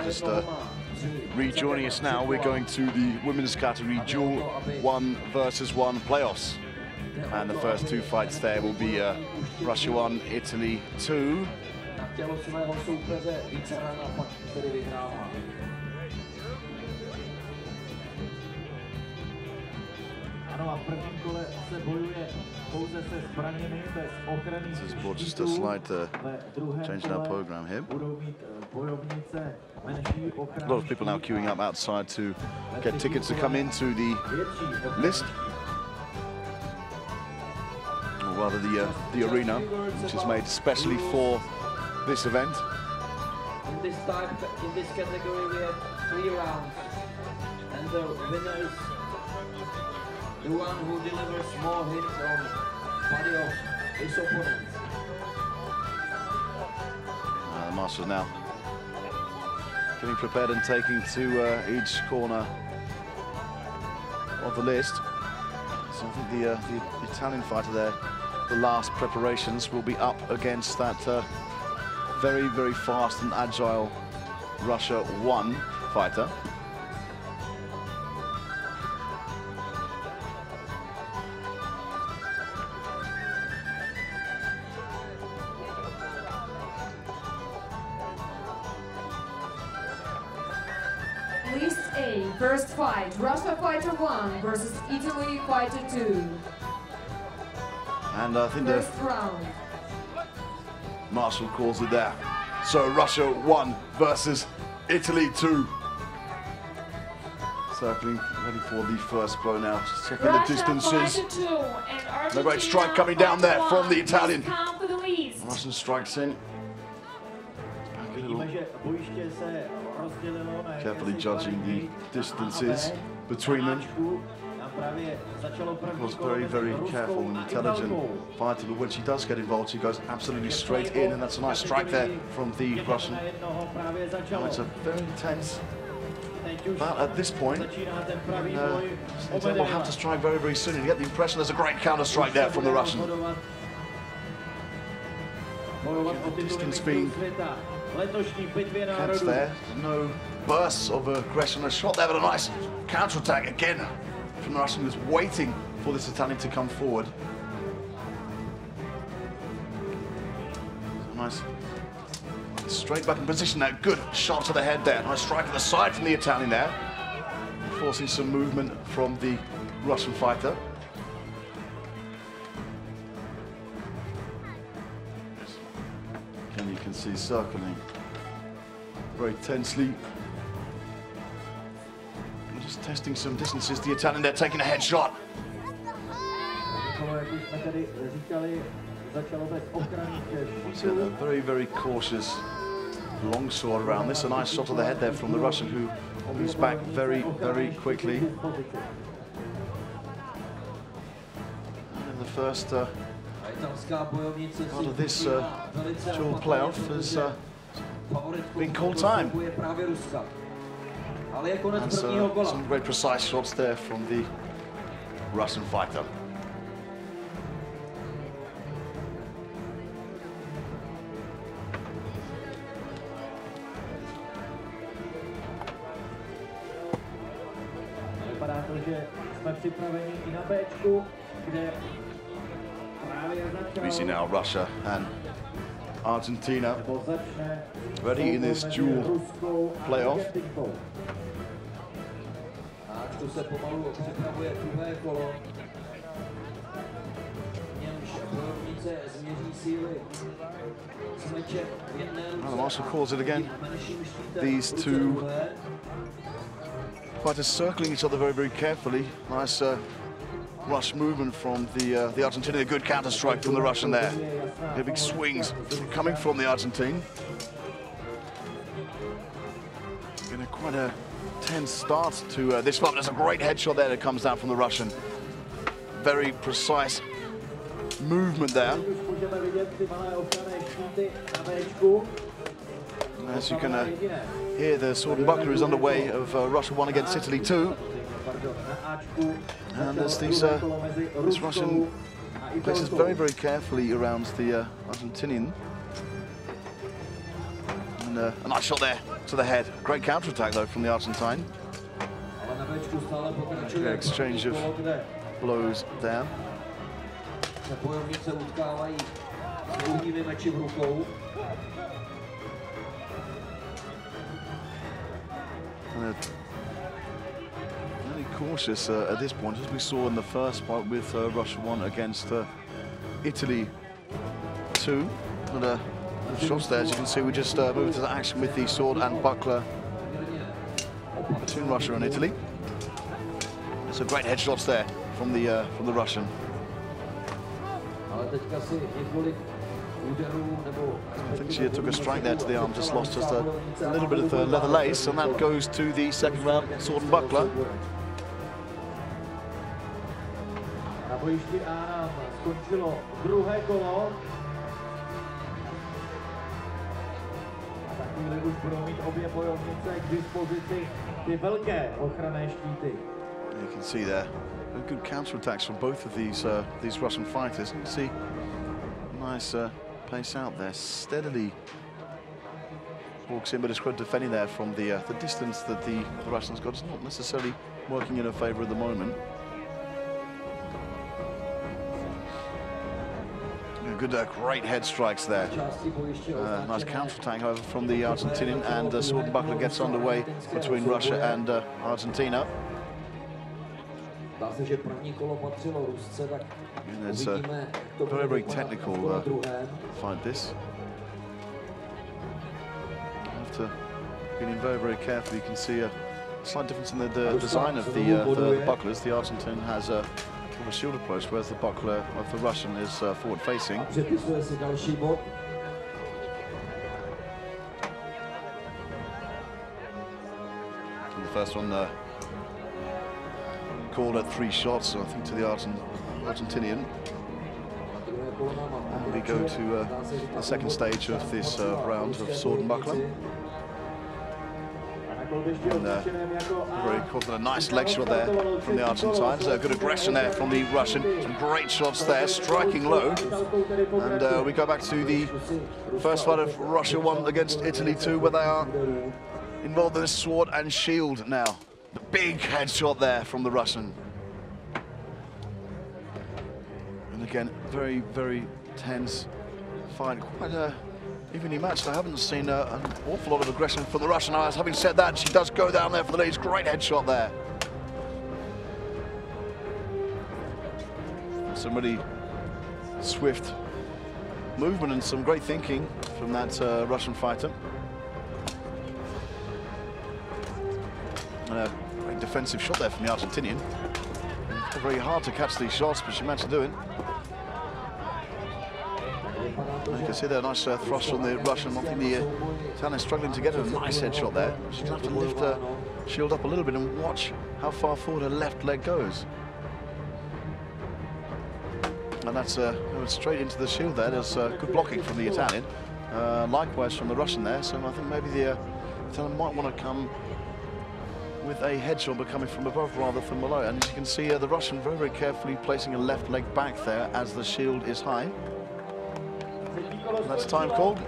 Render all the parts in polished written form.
Just rejoining us now, we're going to the women's category Duel 1 versus 1 playoffs. And the first two fights there will be Russia 1, Italy 2. This is just a slight change in our program here. A lot of people now queuing up outside to get tickets to come into the list. Or rather the arena, which is made especially for this event. In this category we have 3 rounds. And the winner is the one who delivers more hits on body of his opponent. The Masters now getting prepared and taking to each corner of the list. So I think the Italian fighter there, the last preparations, will be up against that very, very fast and agile Russia 1 fighter. List A, first fight, Russia fighter 1 versus Italy fighter 2. And I think first round. Marshall calls it there. So Russia 1 versus Italy 2. Circling, ready for the first blow now. Just checking the distances. The great strike coming down there from the Italian. Russian strikes in. Back a little. Carefully judging the distances between them. Of course, very, very careful and intelligent fighter, but when she does get involved, she goes absolutely straight in, and that's a nice strike there from the Russian. Oh, it's a very intense bout at this point. We'll have to strike very, very soon, and you get the impression there's a great counter strike there from the Russian. The distance being catch there, no bursts of aggression, a shot there, but a nice counter-attack again from the Russian, who's waiting for this Italian to come forward. Nice straight back in position there, good shot to the head there, nice strike to the side from the Italian there, forcing some movement from the Russian fighter. And you can see circling very tensely. We're just testing some distances. The Italian there taking a headshot. So a very, very cautious long sword around this. A nice shot to the head there from the Russian, who moves back very, very quickly. And the first part of this dual playoff has been called time. And some very precise shots there from the Russian fighter. We see now Russia and Argentina ready in this dual playoff. Well, the Marshal calls it again. These two fighters circling each other very, very carefully. Nice rush movement from the Argentine. A good counter strike from the Russian there. Big swings coming from the Argentine. Quite a tense start to this fight. There's a great headshot there that comes down from the Russian. Very precise movement there. As you can hear, the sword and buckler is underway of Russia 1 against Italy 2. And as these, this Russian places very, very carefully around the Argentinian. And a nice shot there to the head. Great counter-attack, though, from the Argentine. Okay, exchange of blows there. Really cautious at this point, as we saw in the first fight with Russia 1 against Italy 2. And shots there, as you can see, we just moved to the action with the sword and buckler between Russia and Italy. So great headshots there from the Russian. I think she took a strike there to the arm, just lost just a little bit of the leather lace, and that goes to the second round, sword and buckler. You can see there good counter-attacks from both of these Russian fighters. You can see nice pace out there, steadily walks in, but it's quite defending there from the distance that the Russians got. It's not necessarily working in her favour at the moment. Good, great head strikes there. Nice counter-attack, however, from the Argentinian, and sword and buckler gets underway between Russia and Argentina. And it's a very, very technical fight, this. You have to get in very, very carefully. You can see a slight difference in the design of the bucklers. The Argentine has a shield approach, whereas the buckler of the Russian is forward-facing. And the first one called at 3 shots, I think, to the Argentinian. And we go to the second stage of this round of sword and buckler. And very confident, a nice leg shot there from the Argentines. Good aggression there from the Russian. Some great shots there, striking low. And we go back to the first fight of Russia 1 against Italy 2, where they are involved in a sword and shield now. The big headshot there from the Russian. And again, very, very tense fight. Quite evenly matched. I haven't seen an awful lot of aggression from the Russian eyes. Having said that, she does go down there for the lead. Great headshot there. Some really swift movement and some great thinking from that Russian fighter. And a great defensive shot there from the Argentinian. Very hard to catch these shots, but she managed to do it. You can see there, a nice thrust from the Russian. I think the Italian struggling to get a nice headshot there. She's going to have to lift her shield up a little bit and watch how far forward her left leg goes. And that's going straight into the shield there. There's good blocking from the Italian. Likewise from the Russian there. So I think maybe the Italian might want to come with a headshot, but coming from above rather than below. And as you can see, the Russian very, very carefully placing a left leg back there as the shield is high. And that's time called.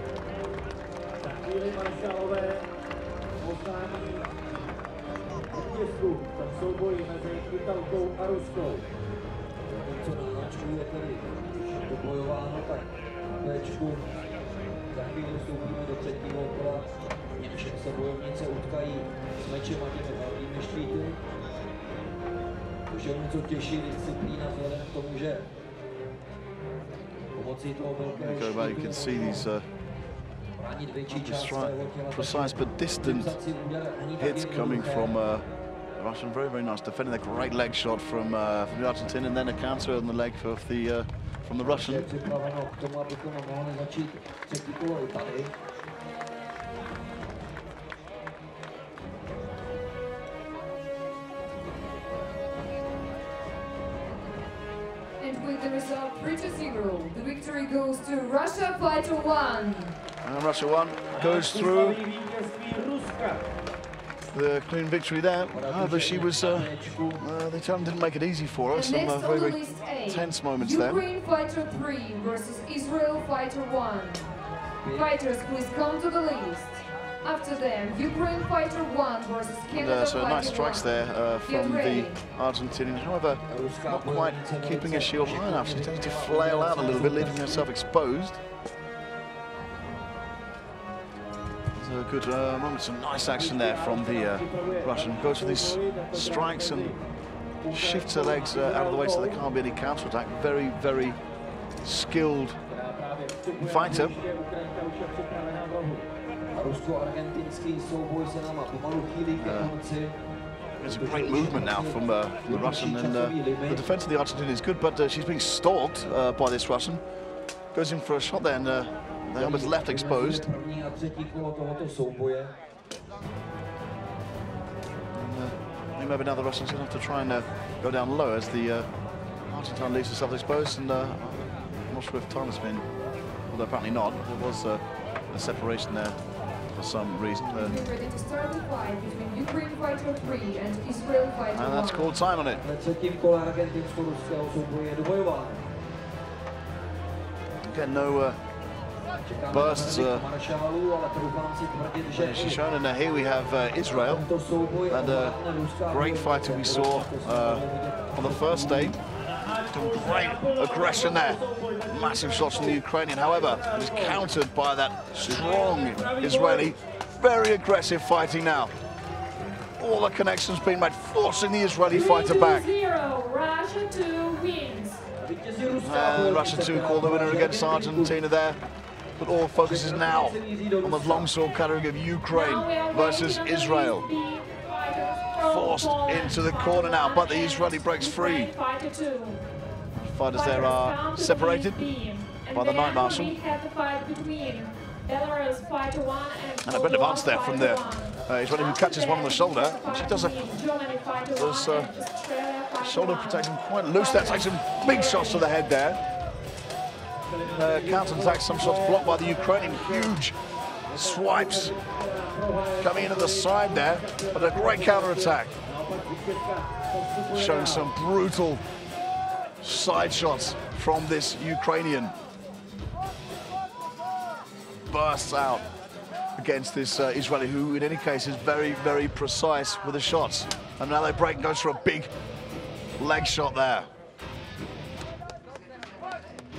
Go back, you can see these precise but distant hits coming from Russian. Very, very nice defending. A great leg shot from the Argentine, and then a counter on the leg of the from the Russian. And with the result 3-0, the victory goes to Russia Fighter 1. And Russia 1 goes through the clean victory there. However, she was the Italian didn't make it easy for us. Some very, very tense moments there. Ukraine Fighter 3 versus Israel Fighter 1. Fighters, please come to the list. After them, Ukraine fighter 1 versus Canada So fighter nice strikes 1. there from the ready. Argentinian. However, not quite keeping her shield high enough. She tends to flail out a little bit, leaving herself exposed. There's a good moment, some nice action there from the Russian. Goes for these strikes and shifts her legs out of the way so there can't be any counter-attack. Very, very skilled fighter. There's a great movement now from the Russian, and the defense of the Argentinian is good, but she's being stalked by this Russian. Goes in for a shot there, and the helm is left exposed. And, I think maybe now the Russians going to have to try and go down low as the Argentine leaves herself exposed, and I'm not sure if time has been, although apparently not. There was a separation there for some reason. Ready to start the fight between Ukraine fighter 3 and Israel fighter 1. And that's called time on it. Again, no bursts. She's shown, and here we have Israel, and a great fighter we saw on the first day. Great aggression there. Massive shots from the Ukrainian. However, it was countered by that strong Israeli. Very aggressive fighting now. All the connections being made, forcing the Israeli fighter back. 3-0, Russia 2 wins. And Russia 2 called the winner against Argentina there. But all focus is now on the longsword cuttering of Ukraine versus Israel. Forced into the corner now, but the Israeli breaks free. Fighters there are separated by the Night Marshal. And a bit of advance there from the Israeli, who catches one on the shoulder. And she does shoulder protection quite loose. That takes some big shots to the head there. Counter-attack, some shots blocked by the Ukrainian. Huge swipes coming in at the side there, but a great counter-attack. Showing some brutal side shots from this Ukrainian. Bursts out against this Israeli, who in any case is very, very precise with the shots. And now they break and goes for a big leg shot there.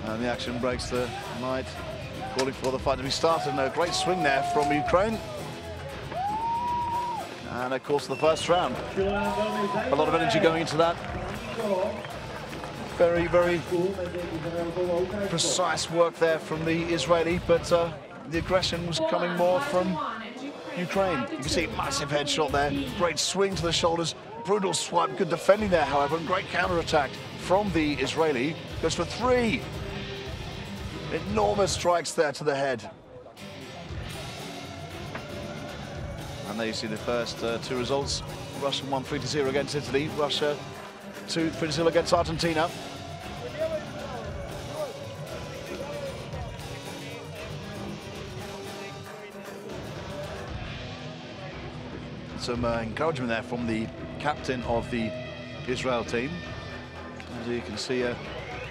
And the action breaks the night, calling for the fight to be started. And a great swing there from Ukraine. And of course the first round. A lot of energy going into that. Very, very precise work there from the Israeli, but the aggression was coming more from Ukraine. You can see massive headshot there, great swing to the shoulders, brutal swipe, good defending there, however, and great counter-attack from the Israeli. Goes for 3. Enormous strikes there to the head. And there you see the first 2 results. Russia won 3-0 against Italy. Russia 2-3-0 against Argentina. Some encouragement there from the captain of the Israel team. As you can see,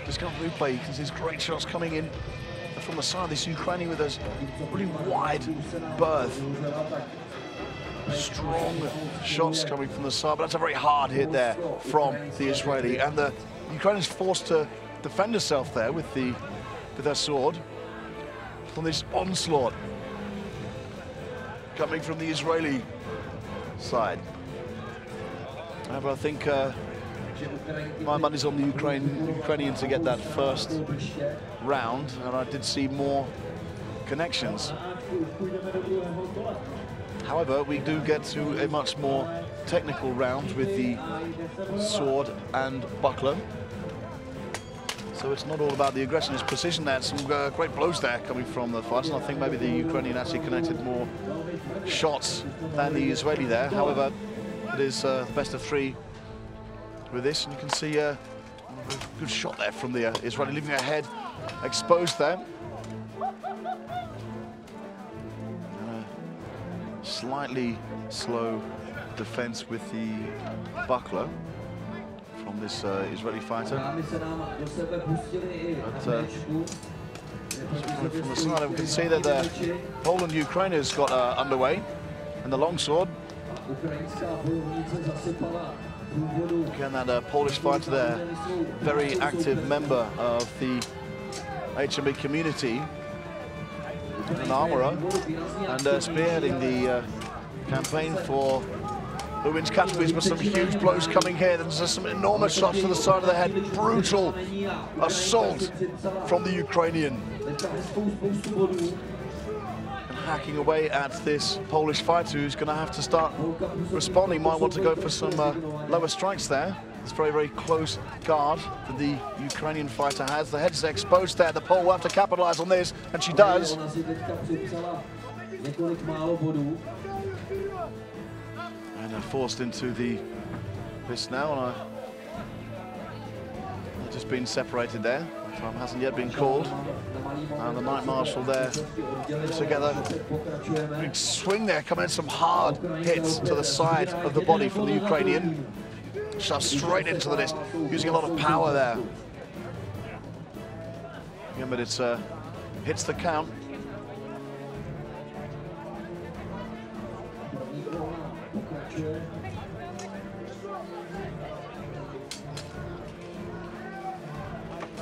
just got replay. You can see these great shots coming in from the side. This Ukrainian with those really wide berth. Strong shots coming from the side, but that's a very hard hit there from the Israeli. And the Ukrainian's forced to defend herself there with her sword from this onslaught coming from the Israeli side. However, I think my money's on the Ukrainian to get that first round, and I did see more connections. However, we do get to a much more technical round with the sword and buckler. So it's not all about the aggression, it's precision there. Some great blows there coming from the fighters. And I think maybe the Ukrainian actually connected more shots than the Israeli there. However, it is the best of 3 with this. And you can see a good shot there from the Israeli, leaving her head exposed there. Slightly slow defense with the buckler from this Israeli fighter. But From the side, we can see that the Poland-Ukraine has got underway, and the longsword. Again, that Polish fighter there, very active member of the HMB community, an armourer, and spearheading the campaign for who wins categories, with some huge blows coming here. There's just some enormous shots to the side of the head. Brutal assault from the Ukrainian. And hacking away at this Polish fighter who's going to have to start responding. Might want to go for some lower strikes there. It's very, very close guard that the Ukrainian fighter has. The head's exposed there. The Pole will have to capitalize on this, and she does. And they're forced into the this now, and they've just been separated there. Time hasn't yet been called. And the Knight Marshal there together. Big swing there, coming in, some hard hits to the side of the body from the Ukrainian. Shoved straight into the disc, using a lot of power there. Yeah, but it's hits the count.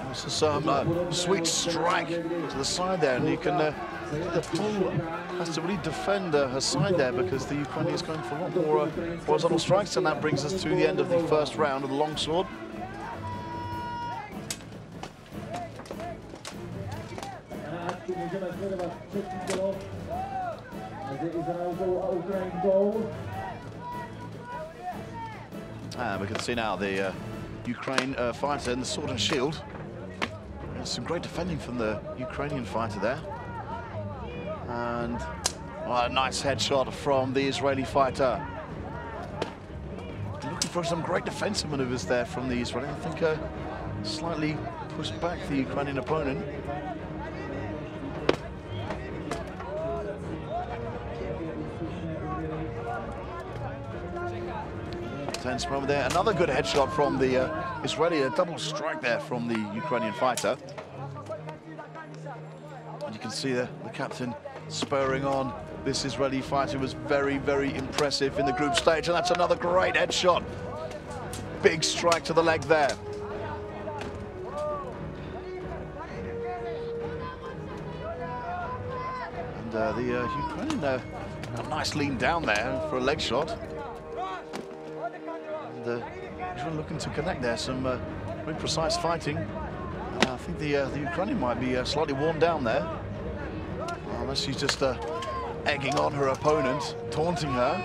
This is some sweet strike to the side there, and you can the Pole has to really defend her side there, because the Ukrainian is going for a lot more horizontal strikes, and that brings us to the end of the first round of the longsword. And we can see now the Ukraine fighter in the sword and shield. There's some great defending from the Ukrainian fighter there. And a nice headshot from the Israeli fighter. Looking for some great defensive maneuvers there from the Israeli. I think slightly pushed back the Ukrainian opponent. Tense moment there. Another good headshot from the Israeli. A double strike there from the Ukrainian fighter. And you can see the captain spurring on. This Israeli fighter was very, very impressive in the group stage, and that's another great headshot. Big strike to the leg there. And the Ukrainian, a nice lean down there for a leg shot. And Israel looking to connect there, some very precise fighting. I think the Ukrainian might be slightly worn down there. Unless she's just egging on her opponent, taunting her.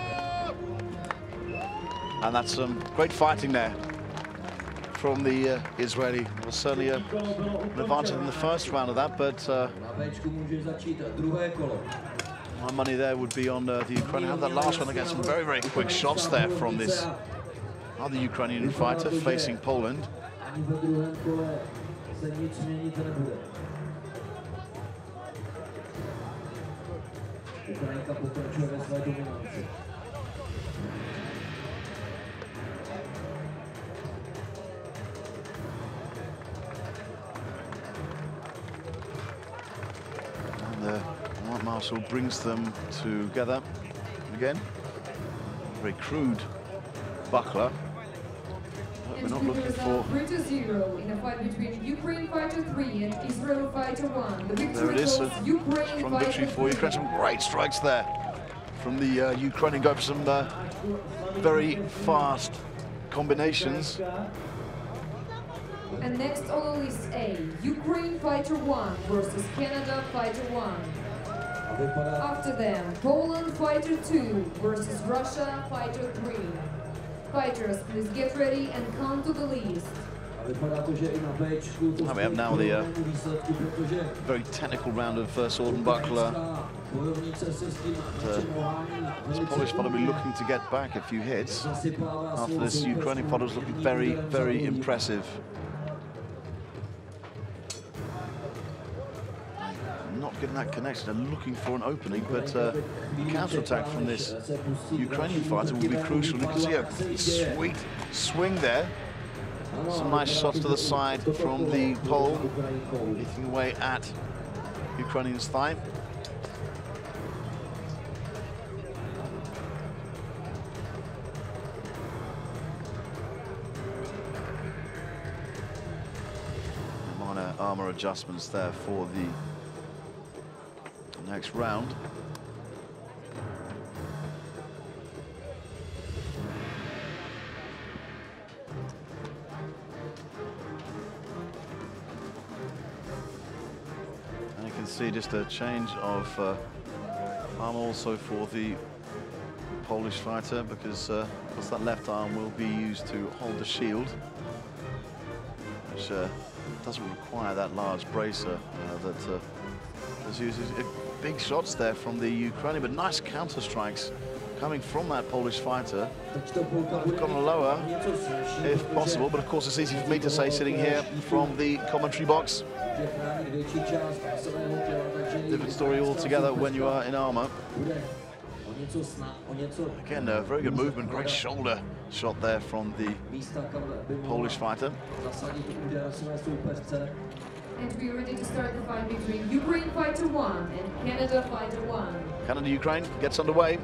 And that's some great fighting there from the Israeli. It was certainly an advantage in the first round of that, but my money there would be on the Ukrainian. Have that last one against some very, very quick shots there from this other Ukrainian fighter facing Poland. And the Knight Marshal brings them together again. Very crude buckler. We're not looking for 3-0 in a fight between Ukraine fighter 3 and Israel fighter 1. The victory there it is, a Ukraine strong victory for Ukraine. Some great strikes there from the Ukrainian. Go for some very fast combinations. And next on the list A, Ukraine fighter 1 versus Canada fighter 1. After them, Poland fighter 2 versus Russia fighter 3. Fighters, please get ready and come to the list. And we have now the very technical round of sword and buckler. This Polish fighter will be looking to get back a few hits after this Ukrainian fighter was looking very, very impressive. Not getting that connection, they're looking for an opening, but the counter-attack from this Ukrainian fighter will be crucial. You can see a sweet swing there. Some nice shots to the side from the Pole, hitting away at Ukrainian's thigh. Minor armor adjustments there for the next round. And you can see just a change of arm also for the Polish fighter, because that left arm will be used to hold the shield, which doesn't require that large bracer that is used. Big shots there from the Ukrainian, but nice counter strikes coming from that Polish fighter. We've gone lower if possible, but of course it's easy for me to say sitting here from the commentary box. Different story altogether when you are in armor. Again, a very good movement, great shoulder shot there from the Polish fighter. And we're ready to start the fight between Ukraine Fighter 1 and Canada Fighter 1. Canada-Ukraine gets underway.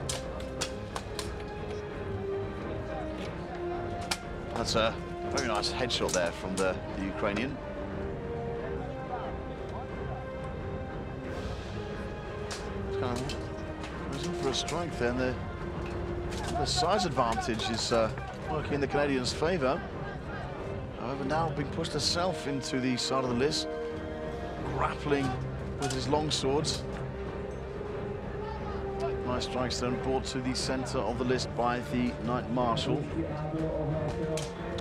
That's a very nice headshot there from the Ukrainian. Goes in for a strike there, and the size advantage is working in the Canadians' favour. However, now being pushed herself into the side of the list, grappling with his long swords. Nice strikes then brought to the centre of the list by the Knight Marshal.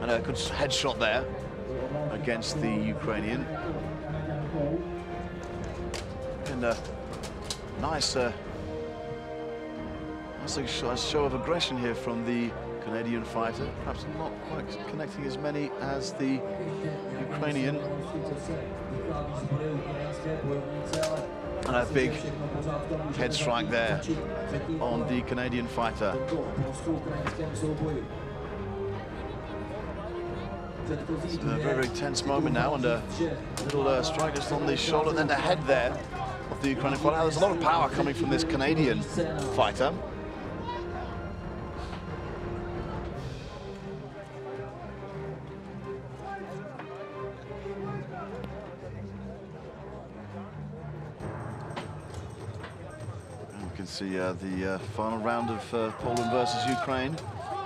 And a good headshot there against the Ukrainian. And a nice show of aggression here from the Canadian fighter. Perhaps not quite connecting as many as the Ukrainian. And a big head strike there on the Canadian fighter. It's a very, very tense moment now, and a little strike just on the shoulder, and then the head there of the Ukrainian fighter. Now, there's a lot of power coming from this Canadian fighter. See the final round of Poland versus Ukraine,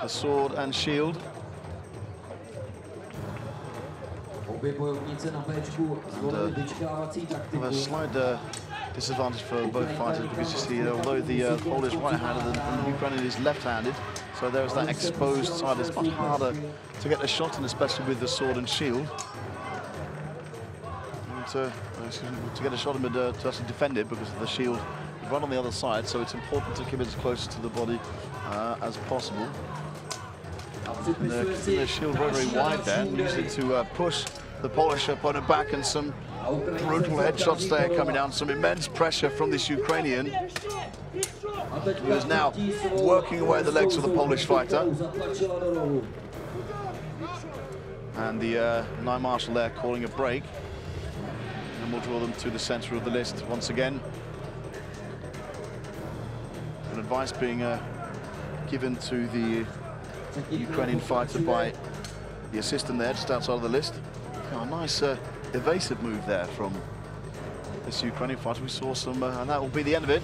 the sword and shield. And, a slight disadvantage for both fighters, because you see, although the Polish right-handed and the Ukrainian is left-handed, so there's that exposed side. It's much harder to get a shot in, especially with the sword and shield. And to get a shot in, to actually defend it, because of the shield right on the other side, so it's important to keep it as close to the body as possible. And the shield very, very wide there, and use it to push the Polish opponent back, and some brutal headshots there coming down. Some immense pressure from this Ukrainian, who is now working away the legs of the Polish fighter. And the Knight Marshal there calling a break, and we'll draw them to the centre of the list once again. And advice being given to the Ukrainian fighter by the assistant there, just outside of the list. Oh, nice evasive move there from this Ukrainian fighter. We saw some, and that will be the end of it.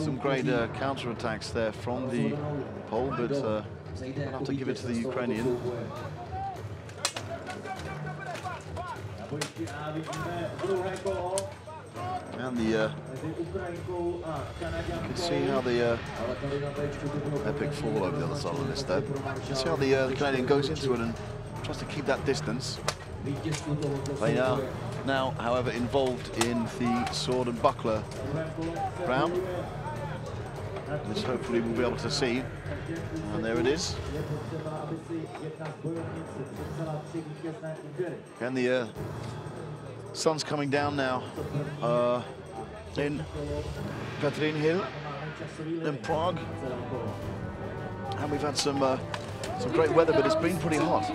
Some great counter-attacks there from the Pole, but I'll have to give it to the Ukrainian. And the you can see how the epic fall over the other side of the list there. You can see how the Canadian goes into it and tries to keep that distance. They are now, however, involved in the sword and buckler round, which hopefully we'll be able to see. And there it is. And the sun's coming down now in Petrin Hill in Prague, and we've had some some great weather, but it's been pretty hot.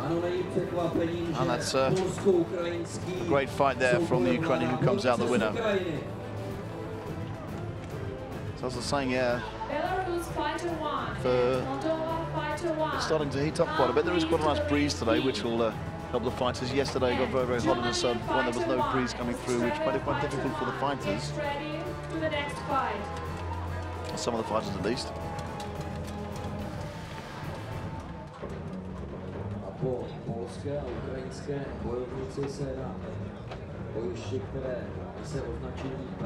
And that's a great fight there from the Ukrainian, who comes out the winner. So as I was saying, yeah, it's starting to heat up quite a bit. There is quite a nice breeze today, which will help the fighters. Yesterday it got very, very hot in the sun when there was no breeze coming through, which made it quite difficult for the fighters. Some of the fighters at least. Polské a ukrajinské bojovníci se na bojišti, které se označení P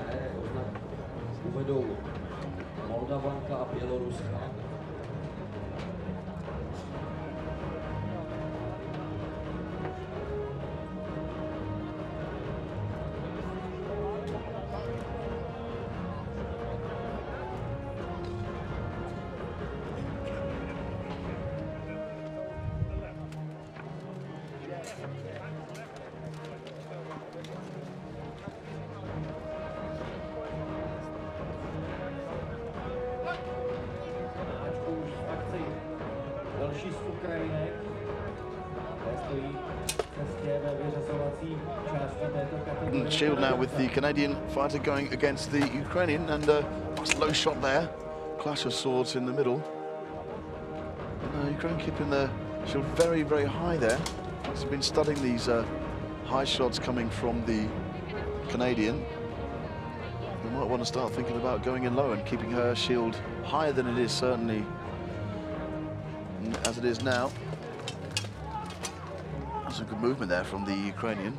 uvedou Moldavanka a Běloruska. Shield now with the Canadian fighter going against the Ukrainian, and nice low shot there. Clash of swords in the middle. Ukraine keeping the shield very, very high there. He's been studying these high shots coming from the Canadian. We might want to start thinking about going in low and keeping her shield higher than it is, certainly as it is now. That's a good movement there from the Ukrainian.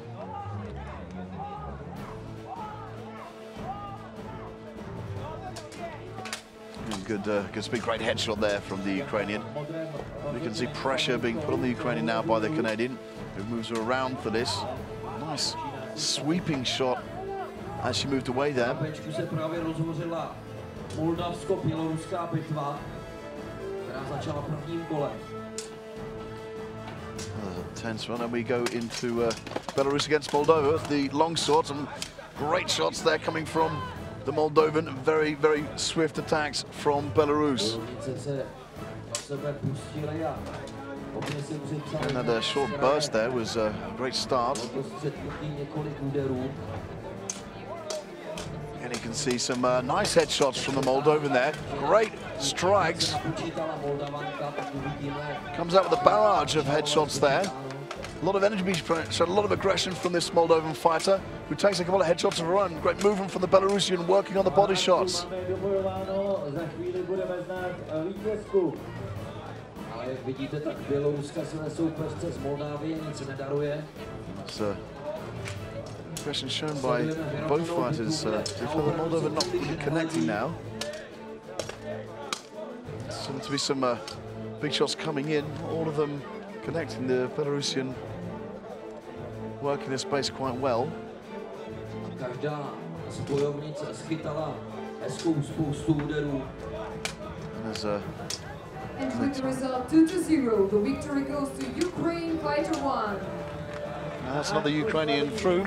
Good speed, great headshot there from the Ukrainian. You can see pressure being put on the Ukrainian now by the Canadian, who moves her around for this. Nice sweeping shot as she moved away there. Tense one, and we go into Belarus against Moldova. The long swords, and great shots there coming from the Moldovan. Very, very swift attacks from Belarus. And that short burst there was a great start. And you can see some nice headshots from the Moldovan there. Great strikes. Comes out with a barrage of headshots there. A lot of energy, showed a lot of aggression from this Moldovan fighter, who takes a couple of headshots of her own. Great movement from the Belarusian, working on the body shots. Aggression shown by both fighters. The Moldova not really connecting now. Seems to be some big shots coming in, all of them connecting. The Belarusian working this space quite well. And with the result 2-0, the victory goes to Ukraine Fighter 1. That's not the Ukrainian through.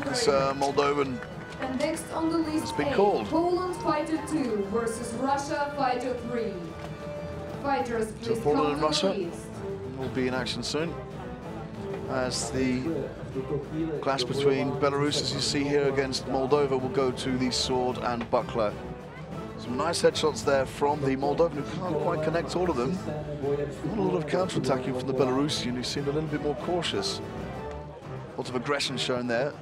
This Moldovan. And next on the list, it's been called. Poland Fighter 2 versus Russia Fighter 3. Fighters, please so Poland and come Russia to the list. will be in action soon, as the clash between Belarus, as you see here, against Moldova will go to the sword and buckler. Some nice headshots there from the Moldovan, who can't quite connect all of them. Not a lot of counter-attacking from the Belarusian, who seemed a little bit more cautious. Lots of aggression shown there.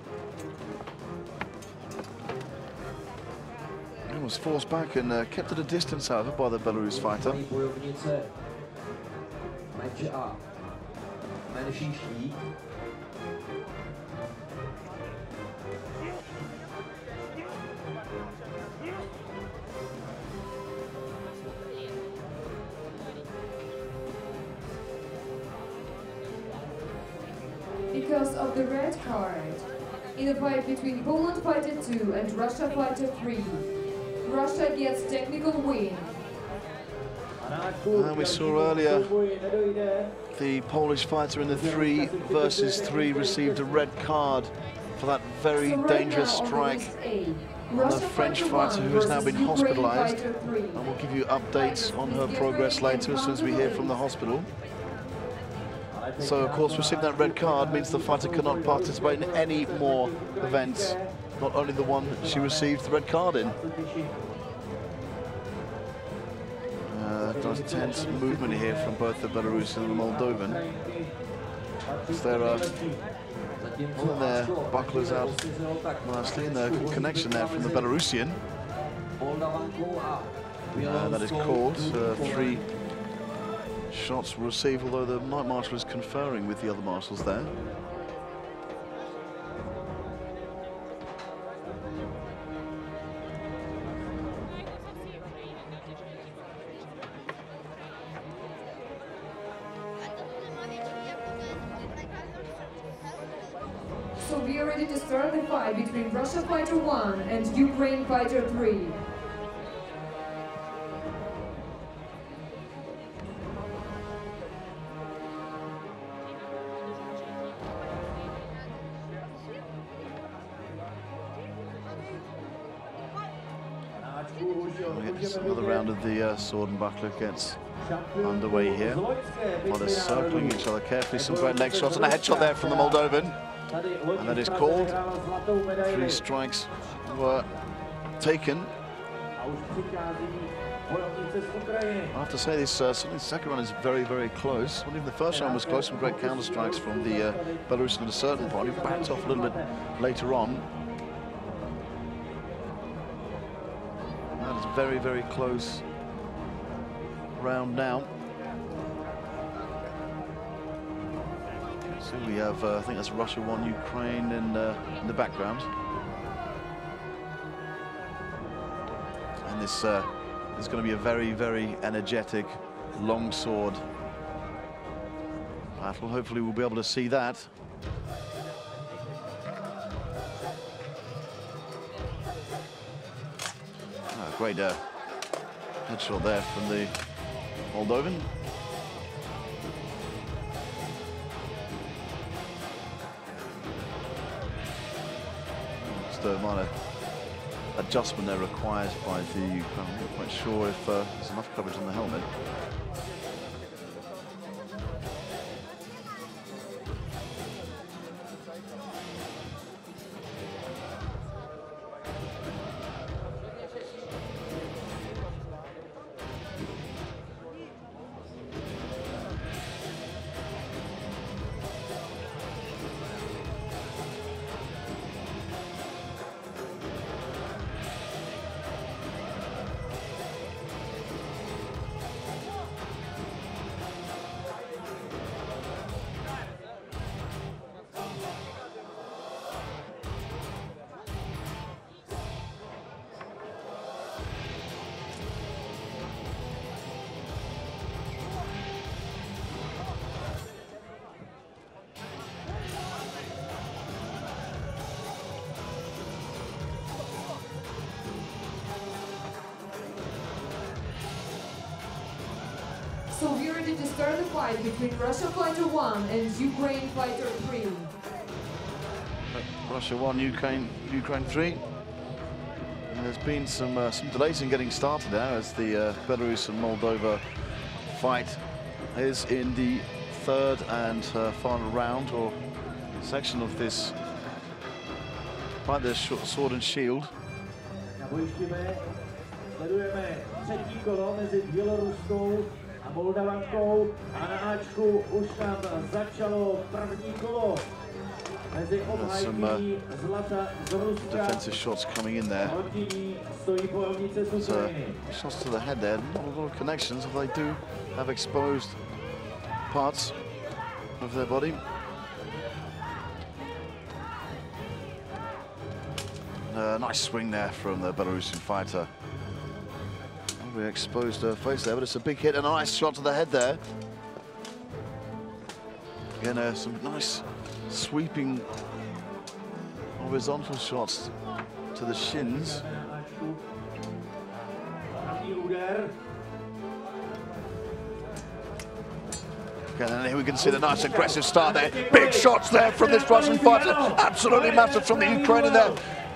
He was forced back and kept at a distance, however, by the Belarus fighter. Because of the red card, in a fight between Poland Fighter 2 and Russia Fighter 3, Russia gets technical win. And we saw earlier the Polish fighter in the 3 versus 3 received a red card for that very dangerous strike on the French fighter who has now been hospitalized. And we'll give you updates on her progress later as soon as we hear from the hospital. So, of course, receiving that red card means the fighter cannot participate in any more events, not only the one she received the red card in. There's tense movement here from both the Belarusian and the Moldovan. As they're pulling their bucklers out nicely, and the connection there from the Belarusian. That is called. 3 shots were received, although the Night Marshal is conferring with the other marshals there. So we are ready to start the fight between Russia Fighter 1 and Ukraine Fighter 3. Another round of the sword and buckler gets underway here. While they're circling each other carefully, some great leg shots and a headshot there from the Moldovan. And that is called. 3 strikes were taken. I have to say this certainly the second round is very, very close. Well, even the first round was close, some great counter strikes from the Belarusian at a certain point. He backed off a little bit later on. That is very, very close round now. So we have, I think that's Russia 1, Ukraine in the background. And this is going to be a very, very energetic, long sword battle. Hopefully we'll be able to see that. Great headshot there from the Moldovan. Just a minor adjustment there required by the Ukraine. I'm not quite sure if there's enough coverage on the helmet. So we're ready to start the fight between Russia Fighter 1 and Ukraine Fighter 3. Russia 1, Ukraine 3. And there's been some delays in getting started now as the Belarus and Moldova fight is in the third and final round or section of this fight. There's sword and shield. Moldavankou a na Ačku už tam začalo první kolo. Mezi obhájkyní zlata z Ruska. Defensive shots coming in there. Stojí bojovnice z Ukrajiny. Shots to the head there, not a lot of connections, although they do have exposed parts of their body. Nice swing there from the Belarusian fighter. We exposed her face there, but it's a big hit and a nice shot to the head there. Again, some nice sweeping horizontal shots to the shins. Okay, and here we can see the nice aggressive start there. Big shots there from this Russian fighter. Absolutely massive from the Ukrainian there.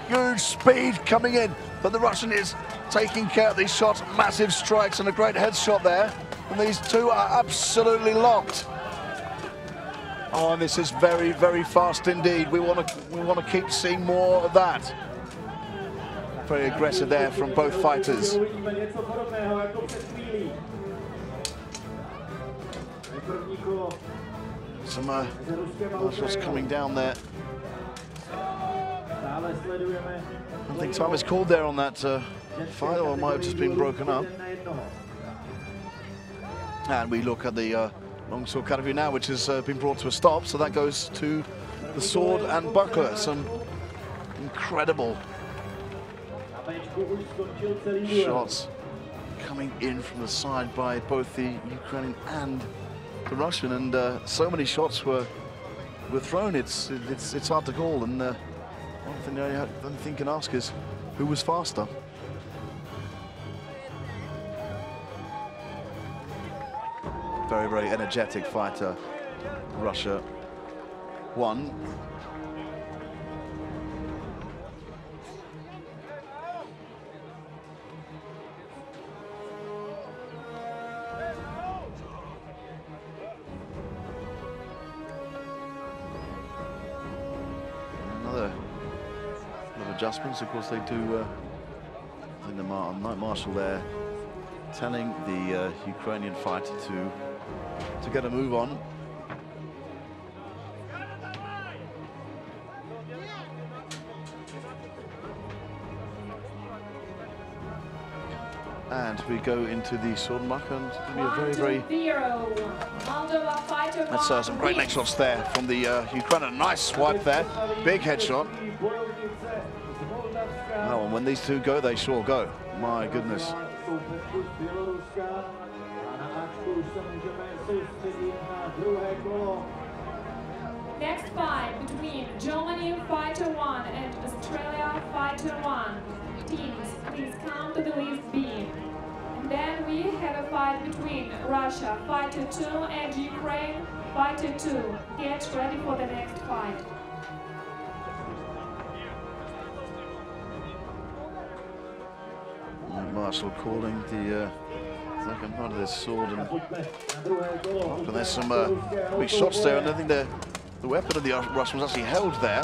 huge speed coming in, but the Russian is taking care of these shots, massive strikes and a great headshot there. And these two are absolutely locked. Oh, and this is very, very fast indeed. We want to keep seeing more of that. Very aggressive there from both fighters. Some shots coming down there. I think time is called there on that fight, or it might have just been broken up. And we look at the longsword category now, which has been brought to a stop. So that goes to the sword and buckler. Some incredible shots coming in from the side by both the Ukrainian and the Russian, and so many shots were thrown. It's hard to call, and one thing I don't think can ask is who was faster. Very, very energetic fighter. Russia won. Another adjustments, of course they do. I think the Night Marshal there telling the Ukrainian fighter to get a move on. And we go into the sword and buckler, and it's going to be a very, that's some great leg shots there from the Ukrainian. Nice swipe there, big headshot. Oh, and when these two go, they sure go. My goodness. Next fight between Germany Fighter 1 and Australia Fighter 1. Teams, please come to the list B. And then we have a fight between Russia Fighter 2 and Ukraine Fighter 2. Get ready for the next fight. Marshall calling the second part of this sword, and there's some big shots there, and I think the weapon of the Russian was actually held there.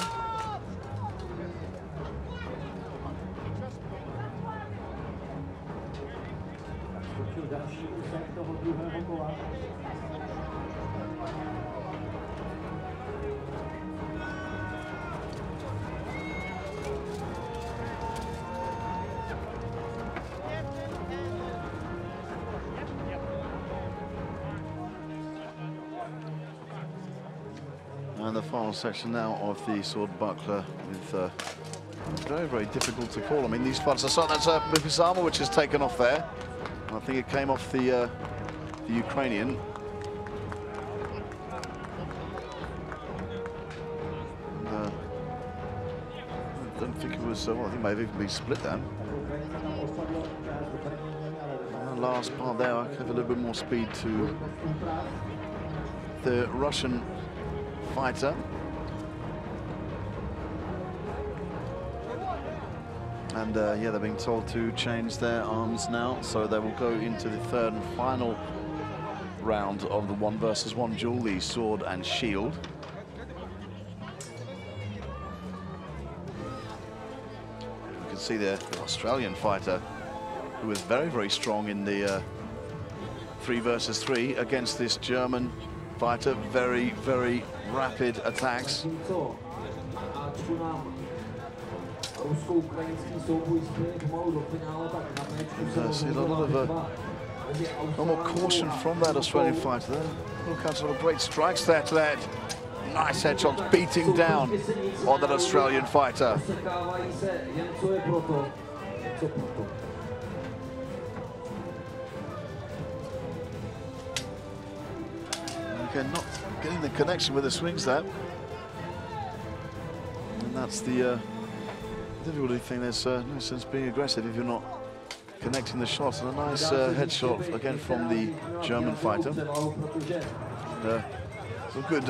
And the final section now of the sword buckler, with very, very difficult to call. I mean, these fights are starting. That's Mufusama, which has taken off there. I think it came off the Ukrainian. And, I don't think it was. Well, I think maybe it could be split down. And the last part there, I have a little bit more speed to the Russian fighter. And yeah, they're being told to change their arms now, so they will go into the third and final round of the 1 versus 1 duel, the sword and shield. You can see the Australian fighter, who was very, very strong in the 3 versus 3 against this German fighter. Very, very rapid attacks. See a lot of more caution from that Australian fighter there. Look at some great strikes there to that. Nice headshots beating down on that Australian fighter. Okay, not getting the connection with the swings there. And that's the difficulty thing. There's no sense being aggressive if you're not connecting the shots. And a nice headshot again from the German fighter. Some good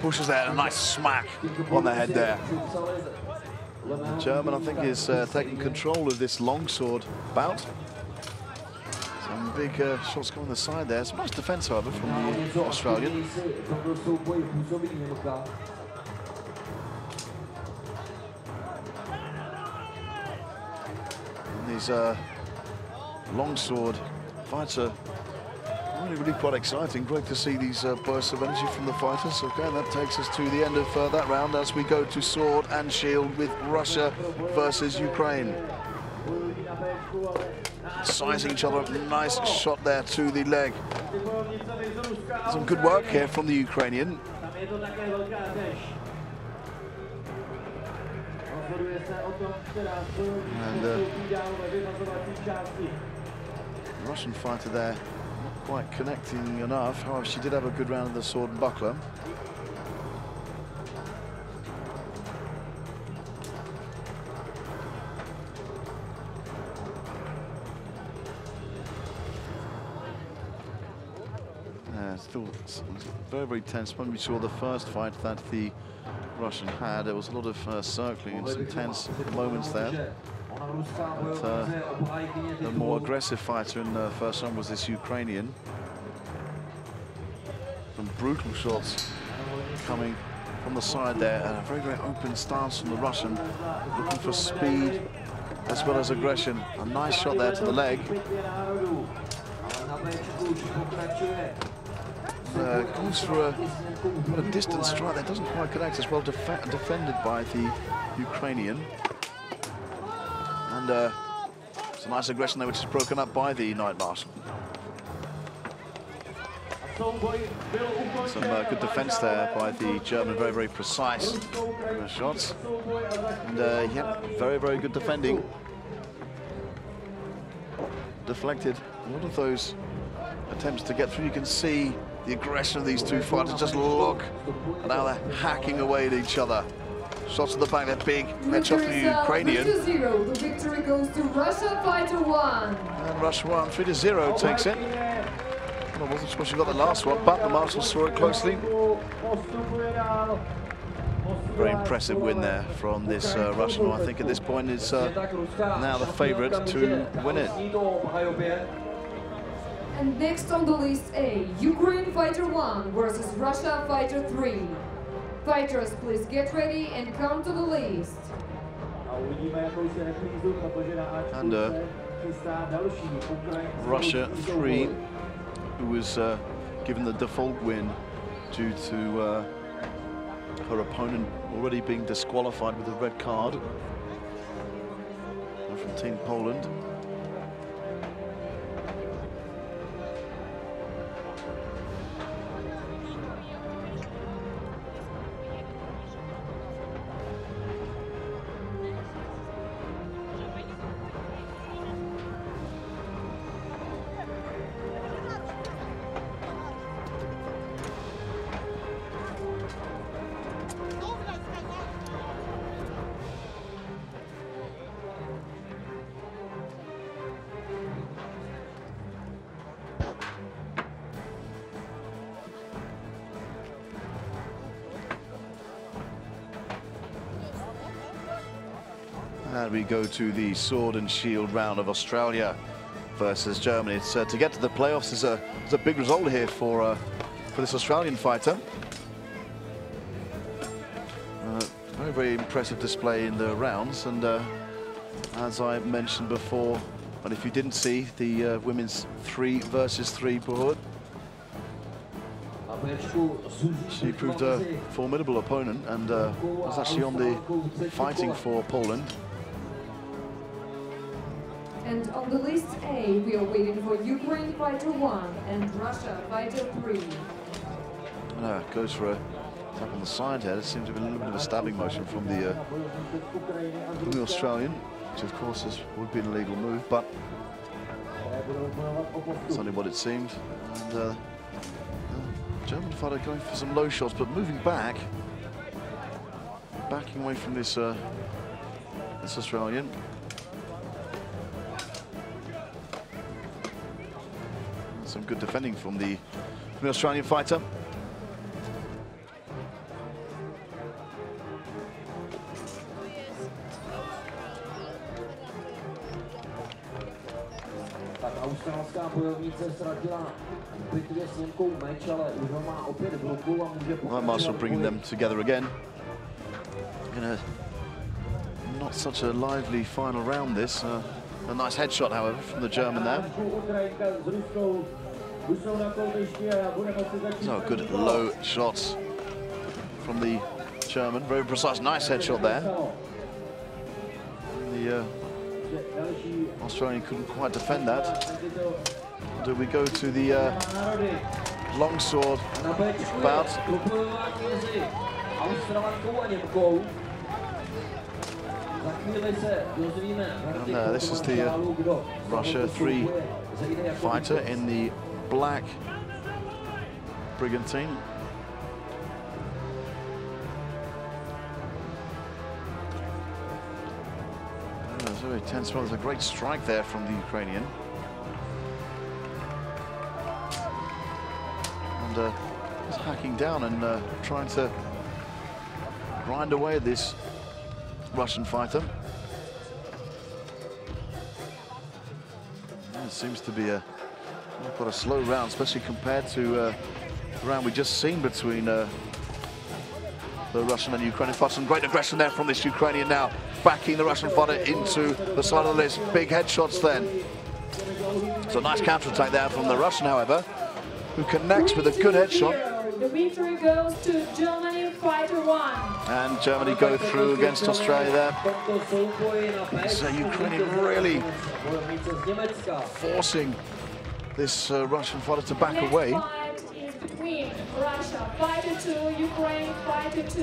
pushes there, and a nice smack on the head there. The German, I think, is taking control of this longsword bout. Some big shots going on the side there. Some nice defense, however, from the Australian. And these longsword fights are really quite exciting. Great to see these bursts of energy from the fighters. Okay, that takes us to the end of that round as we go to sword and shield with Russia versus Ukraine. Sizing each other up. Nice shot there to the leg. Some good work here from the Ukrainian. And the Russian fighter there not quite connecting enough. However, she did have a good round of the sword and buckler. Still very tense. When we saw the first fight that the Russian had, there was a lot of circling and some tense moments there. But, the more aggressive fighter in the first round was this Ukrainian. Some brutal shots coming from the side there, and a very open stance from the Russian, looking for speed as well as aggression. A nice shot there to the leg. Goes for a distant strike that doesn't quite connect as well, defended by the Ukrainian. And it's a nice aggression there, which is broken up by the Knight Marshal. Some good defense there by the German, very precise shots. And yeah, very good defending. Deflected a lot of those attempts to get through. You can see the aggression of these two fighters. Just look at how they're hacking away at each other. Shots to the back, they're big. Headshot from the Ukrainian. 3-0. The victory goes to Russia Fighter 1. And Russia 1, 3-0 takes it. I wasn't sure she got the last one, but the Marshal saw it closely. Very impressive win there from this Russian, who I think at this point is now the favourite to win it. And next on the list A, Ukraine Fighter 1 versus Russia Fighter 3. Fighters, please get ready and come to the list. And Russia 3, who was given the default win due to her opponent already being disqualified with a red card from Team Poland. And we go to the sword and shield round of Australia versus Germany. It's, to get to the playoffs is a big result here for this Australian fighter. Very impressive display in the rounds, and as I mentioned before, and if you didn't see the women's 3 versus 3 board, she proved a formidable opponent and was actually on the fighting for Poland. And on the list A, we are waiting for Ukraine Fighter 1 and Russia Fighter 3. Goes for a tap on the side here. There seems to be a little bit of a stabbing motion from the Australian, which of course would be an illegal move, but that's only what it seemed. And German fighter going for some low shots, but moving back, backing away from this this Australian. Some good defending from the Australian fighter. australská bojovnice ztratila v bitvě s Němkou meč, ale už ho má opět v ruku a může Night Marshal bringing them together again. In a not such a lively final round this. A nice headshot, however, from the German there. So good low shots from the German. Very precise, nice headshot there. The Australian couldn't quite defend that. Do we go to the longsword bout? And this is the Russia 3 fighter in the black brigantine. It's very tense. There's a great strike there from the Ukrainian. And he's hacking down and trying to grind away at this Russian fighter. It seems to be quite a slow round, especially compared to the round we just seen between the Russian and Ukrainian fighter. Some great aggression there from this Ukrainian now, backing the Russian fighter into the side of the list. Big headshots then. So nice counter-attack there from the Russian, however, who connects with a good headshot. The victory goes to Germany, fighter 1. And Germany go through against Australia there. So Ukrainian really forcing this Russian fighter to back away. Next fight is between Russia, fighter 2, Ukraine, fighter 2.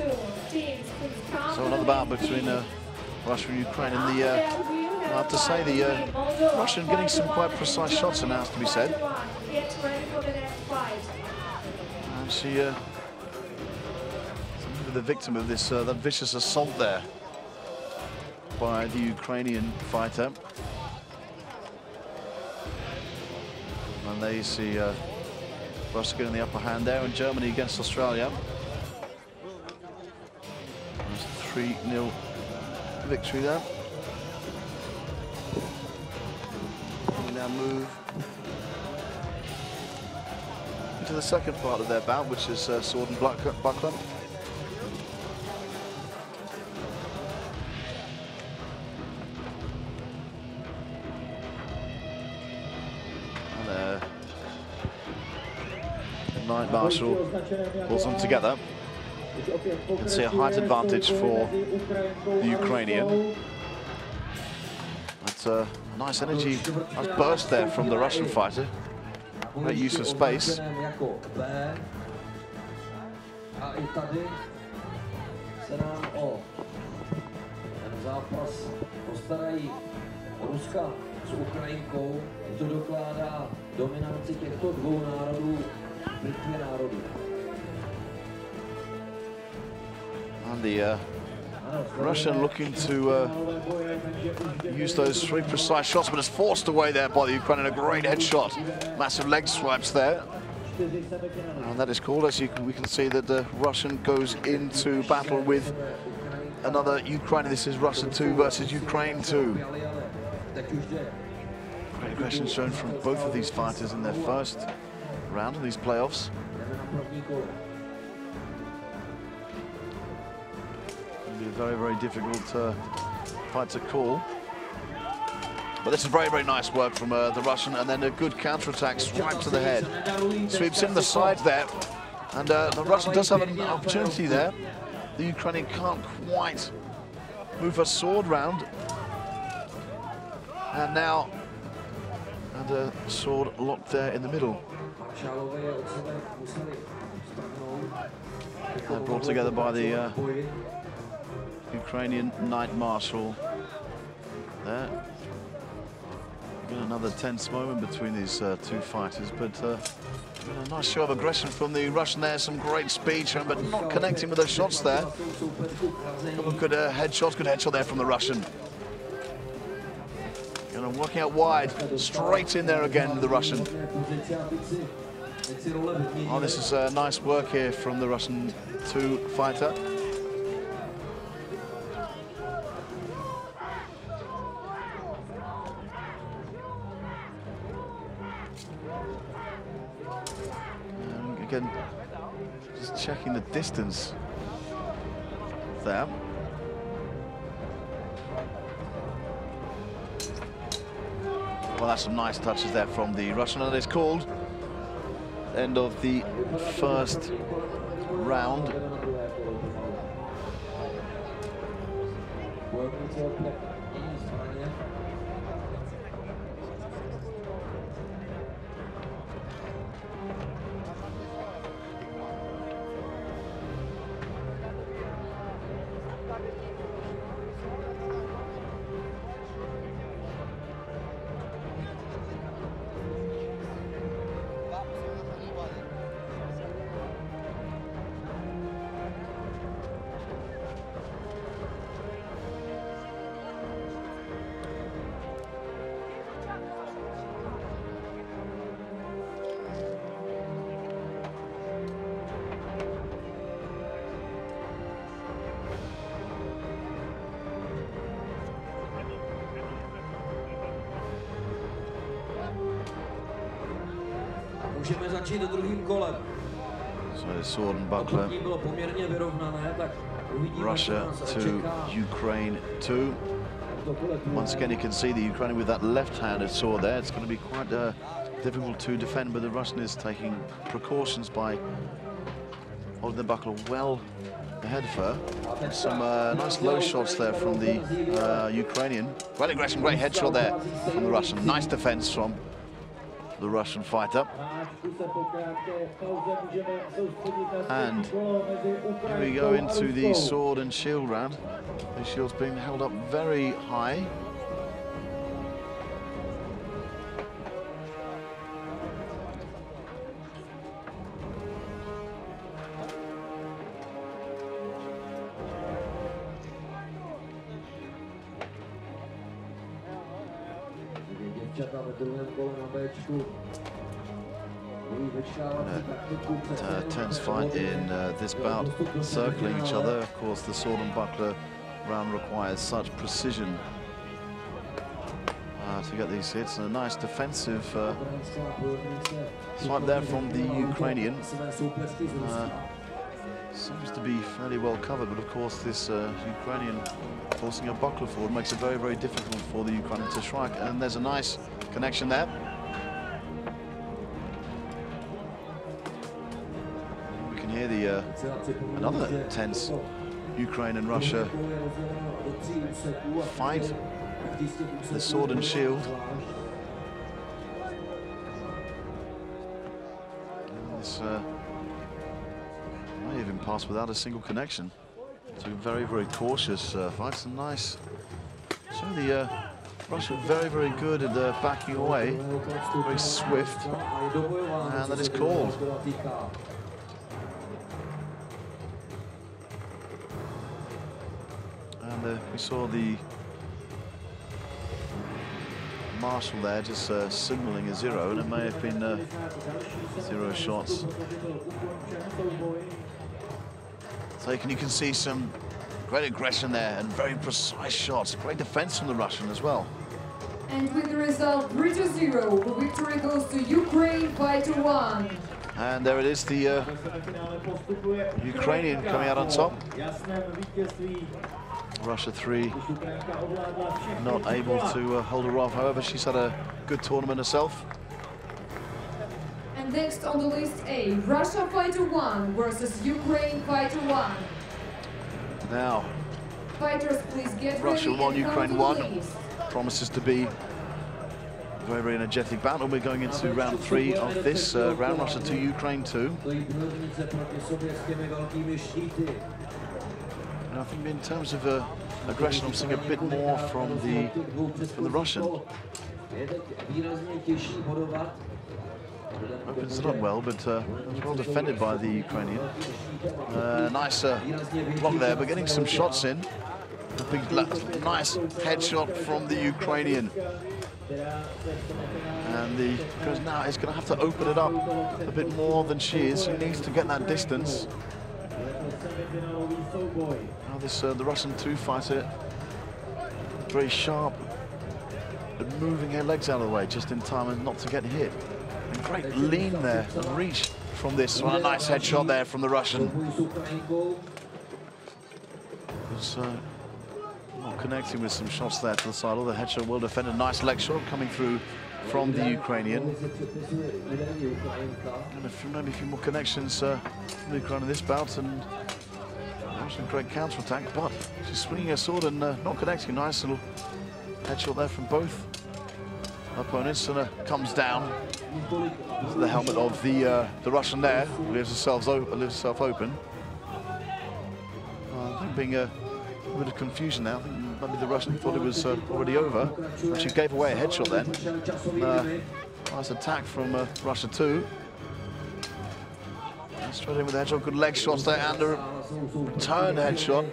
Teams, please count. So another bout between Russia and Ukraine. And I have to say the Russian getting some quite precise shots, and has to be said. Get ready for the next fight. And she the victim of this that vicious assault there by the Ukrainian fighter. And they see Russia getting the upper hand there, and Germany against Australia. There's a 3-0 victory there. We now move into the second part of their bout, which is sword and buckler. And Night Marshal pulls them together. You can see a height advantage for the Ukrainian. But nice energy, nice burst there from the Russian fighter. Great use of space. And the Russian looking to use those 3 precise shots, but it's forced away there by the Ukrainian. A great headshot, massive leg swipes there, and that is called. As we can see that the Russian goes into battle with another Ukrainian. This is Russia 2 versus Ukraine 2. Great aggression shown from both of these fighters in their first round of these playoffs. Be a very, very difficult fight to call. But this is very, very nice work from the Russian, and then a good counter-attack, swipe to the head. Sweeps in the sides there, and the Russian does have an opportunity there. The Ukrainian can't quite move her sword round. And now, and a sword locked there in the middle. And brought together by the Ukrainian Night Marshal there. Again, another tense moment between these two fighters, but a nice show of aggression from the Russian there. Some great speed shown, but not connecting with those shots there. A couple of good headshots, good headshot there from the Russian. And working out wide, straight in there again, the Russian. Oh, this is nice work here from the Russian 2 fighter. And again, just checking the distance there. Well, that's some nice touches there from the Russian, and it's called end of the first round. Můžeme začít druhým kolem. So sword and buckler. Bylo poměrně vyrovnané, tak uvidíme, Russia to Ukraine 2. Once again, you can see the Ukrainian with that left-handed sword there. It's going to be quite difficult to defend, but the Russian is taking precautions by holding the buckler well ahead of her. Some nice low shots there from the Ukrainian. Great aggression, great headshot there from the Russian. Nice defense from the Russian fighter. And here we go into the sword and shield round. The shield's being held up very high. Tense fight in this bout, circling each other. Of course, the sword and buckler round requires such precision to get these hits. And a nice defensive swipe there from the Ukrainian. Seems to be fairly well covered, but of course this Ukrainian forcing a buckler forward makes it very, very difficult for the Ukrainian to strike. And there's a nice connection there. We can hear the another tense Ukraine and Russia fight. The sword and shield. And this may even pass without a single connection. Two very, very cautious fights. And nice. So the Russia very, very good at backing away. Very swift. And that is called. And we saw the marshal there just signaling a zero, and it may have been 0 shots taken. You can see some great aggression there and very precise shots. Great defense from the Russian as well. And with the result 3-0, the victory goes to Ukraine fighter 1. And there it is, the Ukrainian coming out on top. Russia 3 not able to hold her off. However, she's had a good tournament herself. And next on the list A, Russia fighter 1 versus Ukraine fighter 1. Now, fighters, please get Russia ready 1, and come Ukraine to the 1. list. Promises to be a very, very energetic battle. We're going into round 3 of this round. Russia 2, Ukraine 2. And I think in terms of aggression, I'm seeing a bit more from the Russian. Opens it up well, but well defended by the Ukrainian. Nice block there, but getting some shots in. A big, nice headshot from the Ukrainian. And because now he's going to have to open it up a bit more than she is. She needs to get that distance. Now this the Russian 2 fighter, very sharp and moving her legs out of the way just in time and not to get hit. And great lean there and reach from this one. A nice headshot there from the Russian. Was not connecting with some shots there to the side. The headshot well defended. Nice leg shot coming through from the Ukrainian. And maybe a few more connections from the Ukraine in this bout, and Russian great counter-attack, but she's swinging her sword and not connecting. Nice little headshot there from both opponents, and comes down to the helmet of the Russian there, who leaves herself open. I think being a bit of confusion now. I think maybe the Russian thought it was already over. She gave away a headshot then. Nice attack from Russia too. Straight in with the headshot. Good leg shots there and a return headshot.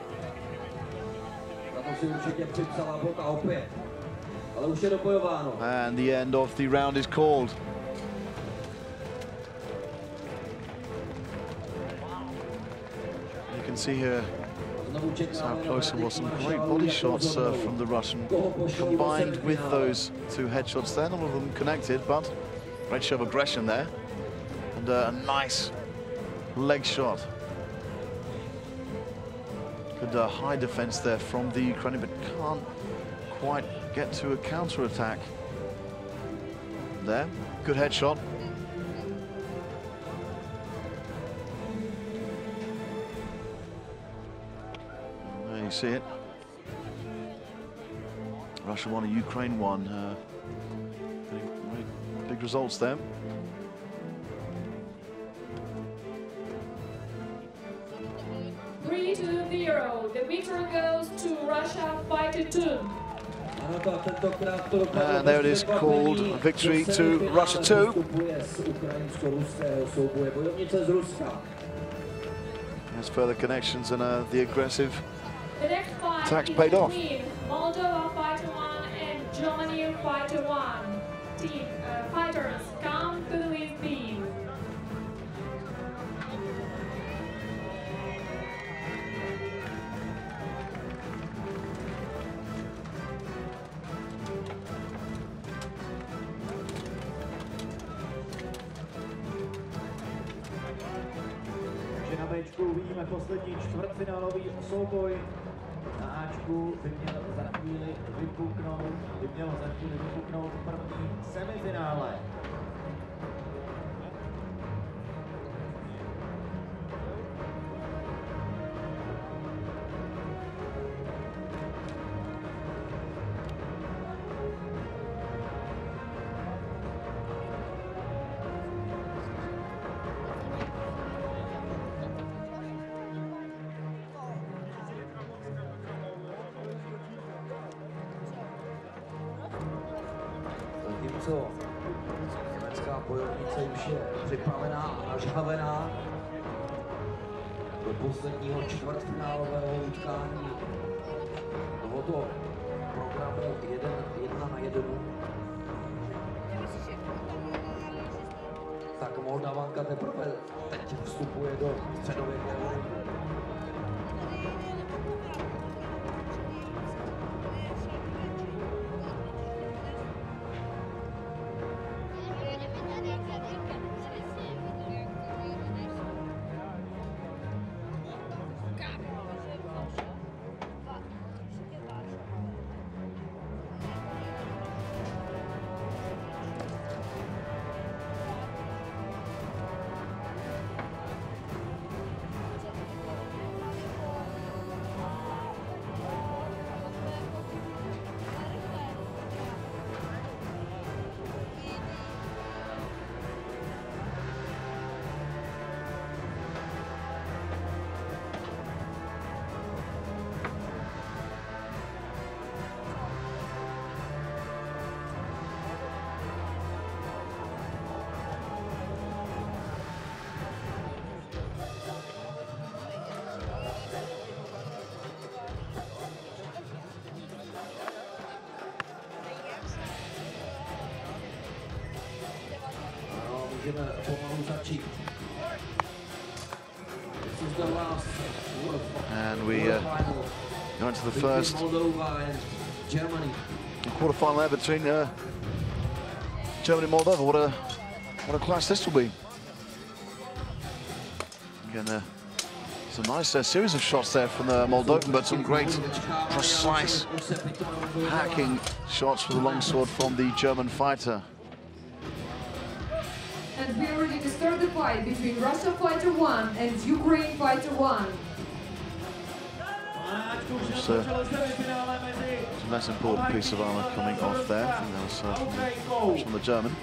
And the end of the round is called. You can see here just how close it was. Some great body shots from the Russian, combined with those two headshots there. None of them connected, but great show of aggression there. And a nice leg shot. Good high defense there from the Ukrainian, but can't quite get to a counter attack. There, good headshot. There you see it. Russia won, Ukraine won. Very big results there. 3-0. The victory goes to Russia Fighter 2. And there it is, called victory to Russia 2. There's further connections, and the aggressive attacks paid off. Moldova Fighter 1 and Germany Fighter 1. Team fighters come to the list B. Na Bčku uvidíme poslední čtvrtfinálový souboj. Na Ačku by mělo za chvíli vypuknout první semifinále. Zatímco německá bojovnice už je připravená a nažhavená do posledního čtvrtfinálového utkání tohoto programu 1-1, tak Moldavanka teprve teď vstupuje do středověkého ringu. Můžeme pomalu začít. This is the last And we go into the first Moldova and Germany. The quarterfinal there between Germany and Moldova. What a clash this will be. Again, it's a nice series of shots there from the Moldovan, but some great, precise, hacking shots with the longsword from the German fighter. And we are ready to start the fight between Russia Fighter 1 and Ukraine Fighter 1. It's a less important piece of armour coming off there. I think that was from the German.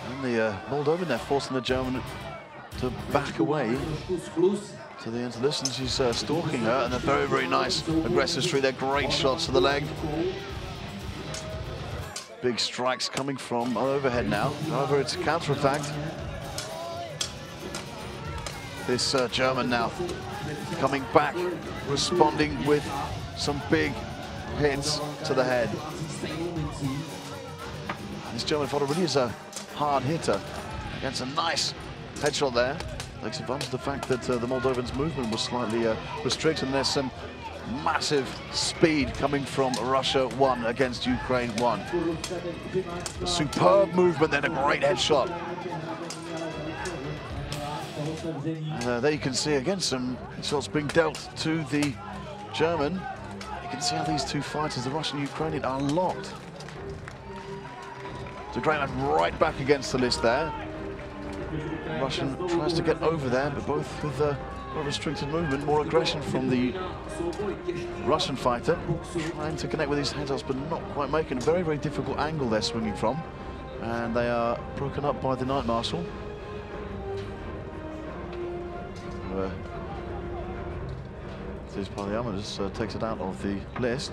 And the Moldovan there forcing the German to back away to the end of this, and she's stalking her, and a very, very nice aggressive streak there. Great shots to the leg. Big strikes coming from overhead now. However, it's counter-attacked. This German now coming back, responding with some big hits to the head. This German fighter really is a hard hitter. Against a nice headshot there. Takes advantage of the fact that the Moldovan's movement was slightly restricted, and there's some massive speed coming from Russia 1 against Ukraine 1. A superb movement, then a great headshot. And there you can see again some shots being dealt to the German. You can see how these two fighters, the Russian and Ukrainian, are locked. So great man right back against the list there. Russian tries to get over there, but both with more restricted movement, more aggression from the Russian fighter, trying to connect with his heads-ups, but not quite making a very, very difficult angle they're swinging from. And they are broken up by the Knight Marshal. This Parliamus takes it out of the list.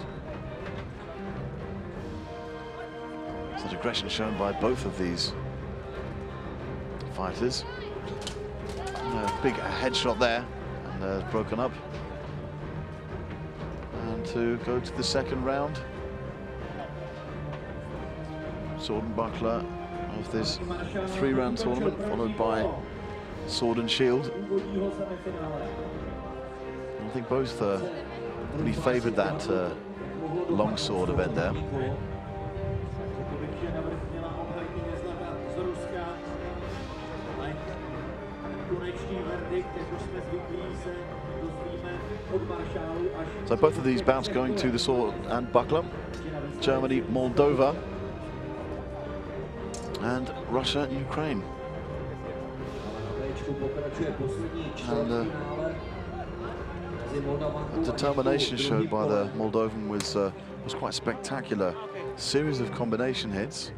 Such aggression shown by both of these fighters. Big headshot there, and broken up. And to go to the second round, sword and buckler of this 3-round tournament, followed by sword and shield. I think both really favoured that long sword event there. So both of these bouts going to the sword and buckler. Germany, Moldova, and Russia, Ukraine. And the determination showed by the Moldovan was quite spectacular. Series of combination hits,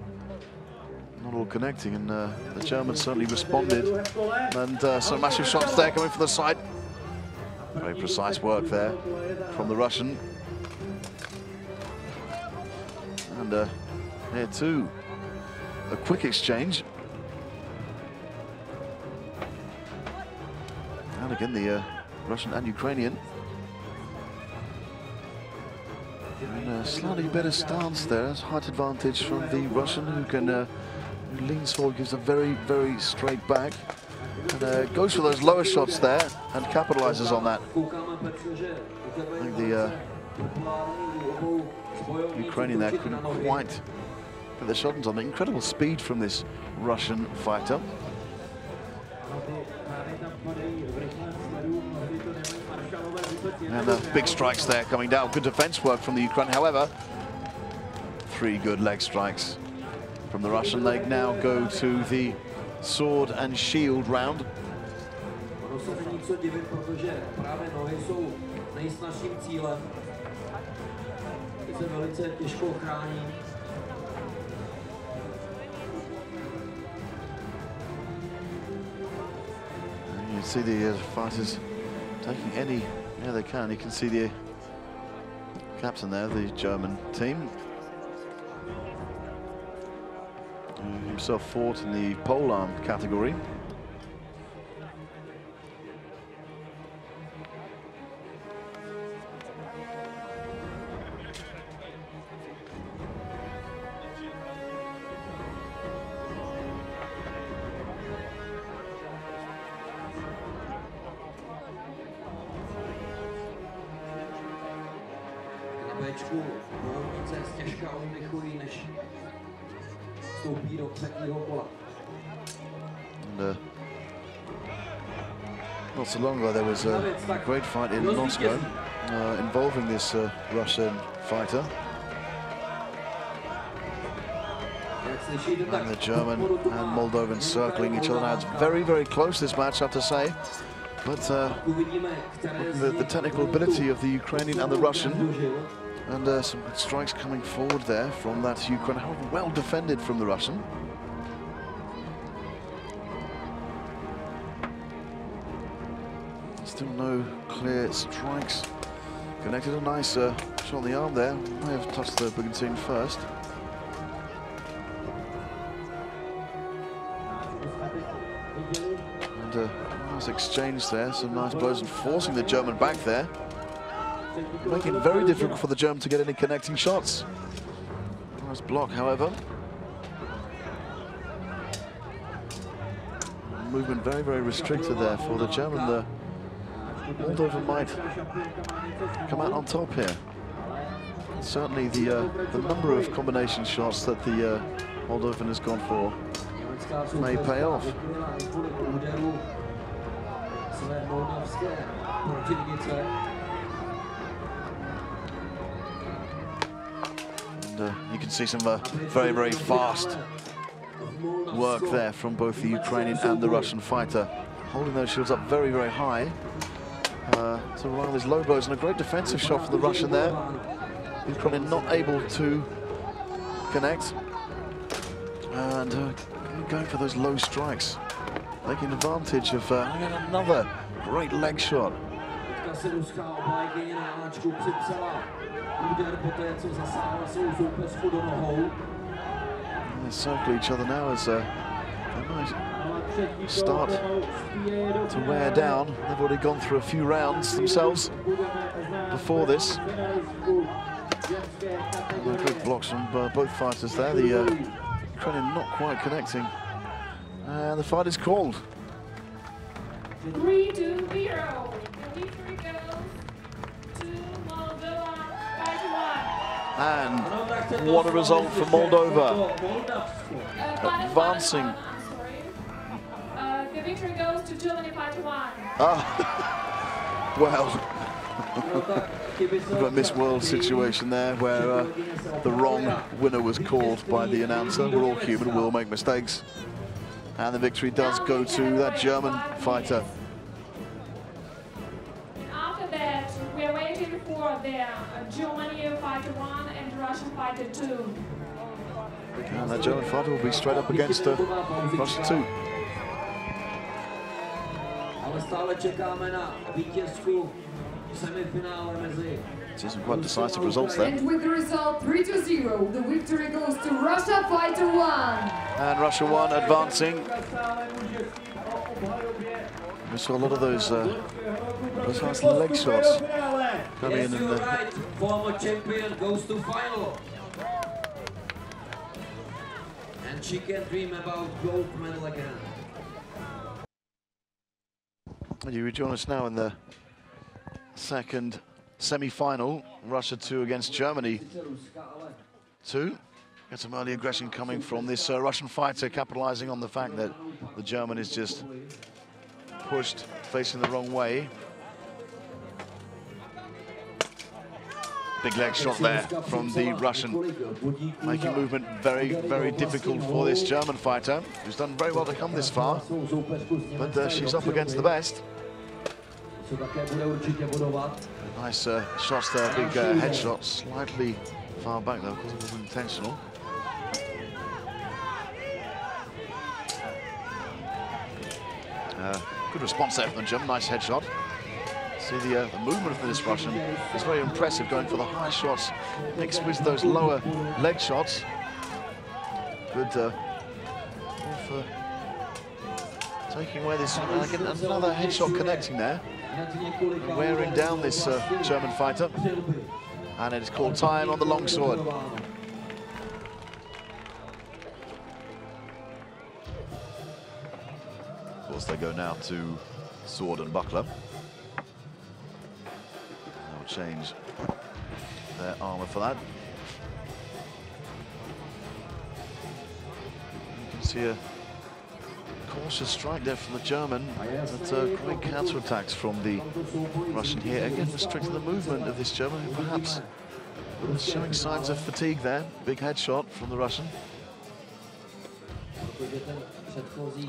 not all connecting, and the Germans certainly responded. And some massive shots there coming from the side. Very precise work there from the Russian. And here too, a quick exchange. And again the Russian and Ukrainian. And a slightly better stance there. Height advantage from the Russian, who can who leans forward, gives a very, very straight back. And goes for those lower shots there and capitalizes on that. I think the Ukrainian there couldn't quite put the shot on. Incredible speed from this Russian fighter. And big strikes there coming down. Good defense work from the Ukraine. However, 3 good leg strikes from the Russian. They now go to the sword and shield round. You see the fighters taking any, yeah, they can. You can see the captain there, the German team, who himself fought in the polearm category. Bčku bojovnice těžká oddychují, než vstoupí do třetího kola. Not so long ago, there was a great fight in Moscow involving this Russian fighter. And the German and Moldovan circling each other. Now it's very, very close, this match, I have to say. But the technical ability of the Ukrainian and the Russian, and some strikes coming forward there from that Ukraine, well defended from the Russian. Still no clear strikes. Connected a nice shot on the arm there. May have touched the Brigantine first. And nice exchange there. Some nice blows and forcing the German back there. Making it very difficult for the German to get any connecting shots. Nice block, however. Movement very, very restricted there for the German. The Moldovan might come out on top here. Certainly the number of combination shots that the Moldovan has gone for may pay off. And you can see some very, very fast work there from both the Ukrainian and the Russian fighter, holding those shields up very, very high. To run these low blows, and a great defensive shot for the Russian there. Ukrainian not able to connect, and going for those low strikes, taking advantage of another great leg shot. They circle each other now as they might start to wear down. They've already gone through a few rounds themselves before this. Great blocks from both fighters there. The Ukrainian not quite connecting. And the fight is called. 3-2-0. The victory goes to Moldova, 5-1. And what a result for Moldova. Advancing. The victory goes to Germany, 5-1. Well, we've got a Miss World situation there where the wrong winner was called by the announcer. We're all human, we'll make mistakes. And the victory does go to that German fighter. After that, we're waiting for the Germany fighter 1 and Russian fighter 2. And that German fighter will be straight up against Russia 2. See some quite decisive results there. And with the result 3-0, the victory goes to Russia fighter 1. And Russia 1 advancing. We saw a lot of those nice leg shots coming in the former champion goes to final. And she can dream about gold medal again. You rejoin us now in the second semi-final. Russia 2 against Germany 2. Got some early aggression coming from this Russian fighter, capitalizing on the fact that the German is just pushed, facing the wrong way. Big leg shot there from the Russian, making movement very, very difficult for this German fighter, who's done very well to come this far, but she's up against the best. Nice shots there, big headshot, slightly far back though, because it wasn't intentional. Good response there from the German, nice headshot. See the movement of this Russian is very impressive, going for the high shots mixed with those lower leg shots. Good for taking away this, again, another headshot connecting there, wearing down this German fighter, and it is called time on the longsword. Of course, they go now to sword and buckler. They'll change their armor for that. You can see a cautious strike there from the German, but great counter-attacks from the Russian here. Again, restricting the movement of this German, who perhaps was showing signs of fatigue there. Big headshot from the Russian.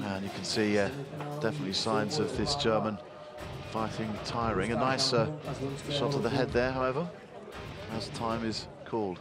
And you can see definitely signs of this German fighting tiring. A nice shot to the head there, however, as time is called.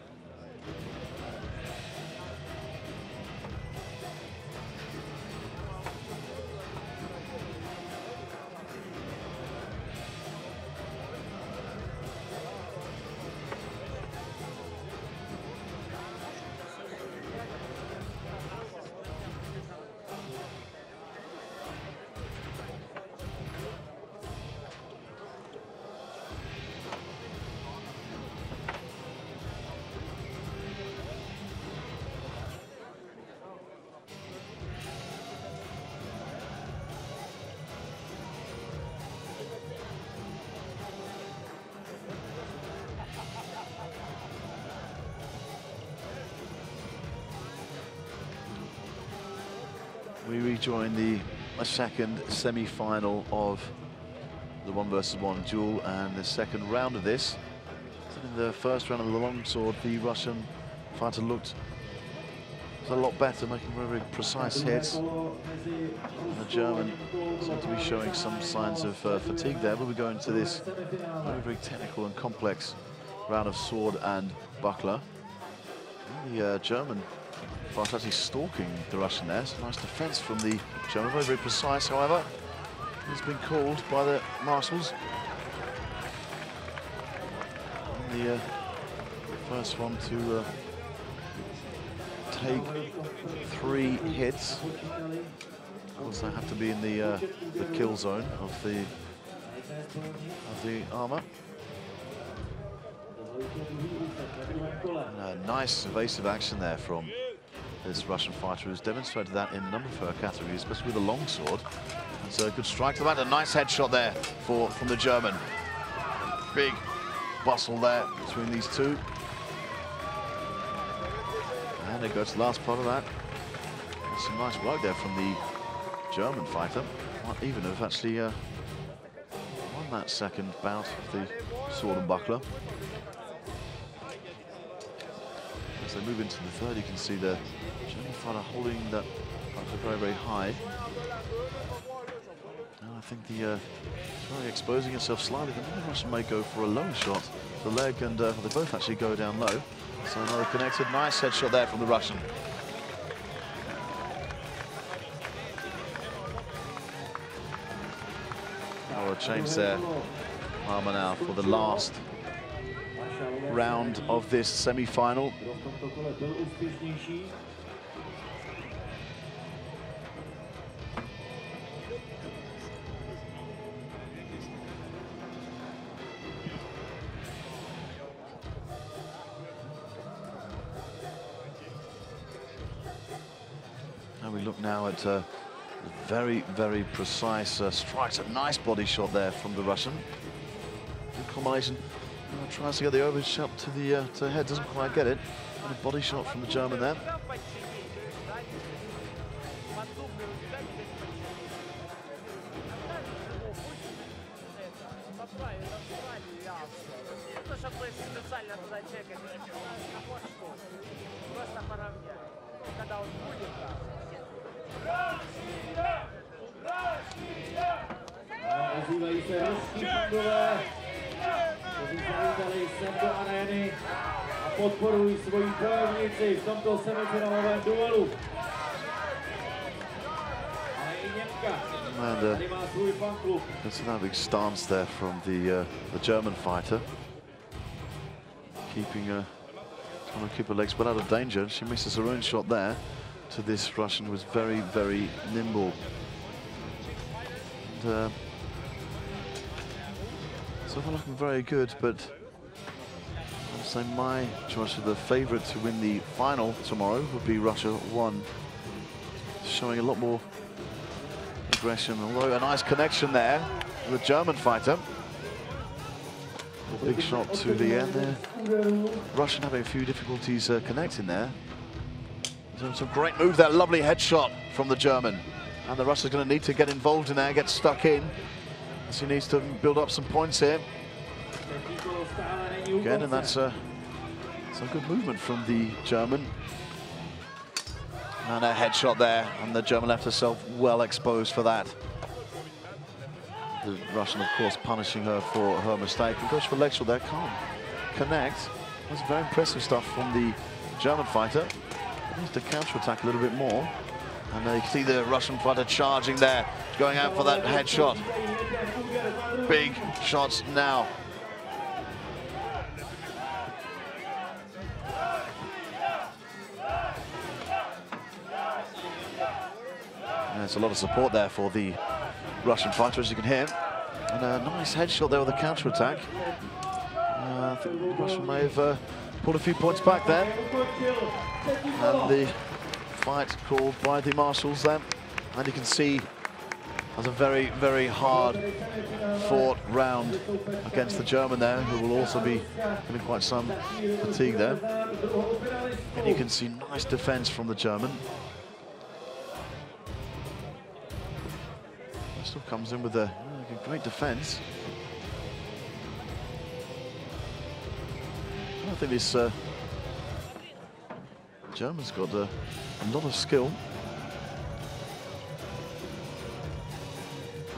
We rejoin the second semi-final of the 1 versus 1 duel and the second round of this. So in the first round of the longsword, the Russian fighter looked a lot better, making very precise hits. And the German seemed to be showing some signs of fatigue there. We'll be going to this very technical and complex round of sword and buckler. And the German fighter actually stalking the Russian there. So nice defense from the German, very precise, however. He's been called by the marshals. And the first one to take 3 hits. Of course, they have to be in the kill zone of the armor. And a nice evasive action there from this Russian fighter, who's demonstrated that in a number of her categories, especially with a longsword. And so a good strike to that. A nice headshot there from the German. Big bustle there between these two. And it goes to the last part of that. There's some nice work there from the German fighter. Might even have actually won that second bout of the sword and buckler. As they move into the third, you can see the German fighter holding that fighter very high. And I think the exposing himself slightly. The Russian may go for a low shot, the leg, and they both actually go down low. So another connected, nice headshot there from the Russian. Oh, a change there. Armor now for the last round of this semi-final. And we look now at very precise strikes. A nice body shot there from the Russian. Good combination. Tries to get the overshot to the head, doesn't quite get it. And a body shot from the German there. Ozývají se ruští fandové, kteří zavítali sem do arény a podporují svoji bojovnici v tomto semifinálovém duelu. Ale i Němka tady má svůj fanklub. That's another big stance there from the German fighter, trying to keep her legs well out of danger. She misses her own shot there to this Russian, who was very nimble. And, so far looking very good, but I'd say my choice of the favourite to win the final tomorrow would be Russia 1, showing a lot more aggression, although a nice connection there with the German fighter. Big shot to the end there. Russian having a few difficulties connecting there. Some great move there, lovely headshot from the German. And the Russian's going to need to get involved in there, get stuck in. As he needs to build up some points here. Again, and that's some good movement from the German. And a headshot there, and the German left herself well exposed for that. The Russian, of course, punishing her for her mistake. And goes for leg shot there, can't connect. That's very impressive stuff from the German fighter. Needs to counter-attack a little bit more. And you can see the Russian fighter charging there, going out for that headshot. Big shots now. There's a lot of support there for the Russian fighter, as you can hear. And a nice headshot there with a counter-attack. I think the Russian may have pulled a few points back there. And the fight called by the marshals then. And you can see that's a very, very hard fought round against the German there, who will also be feeling quite some fatigue there. And you can see nice defense from the German. Still comes in with a great defense. I think this German's got a lot of skill.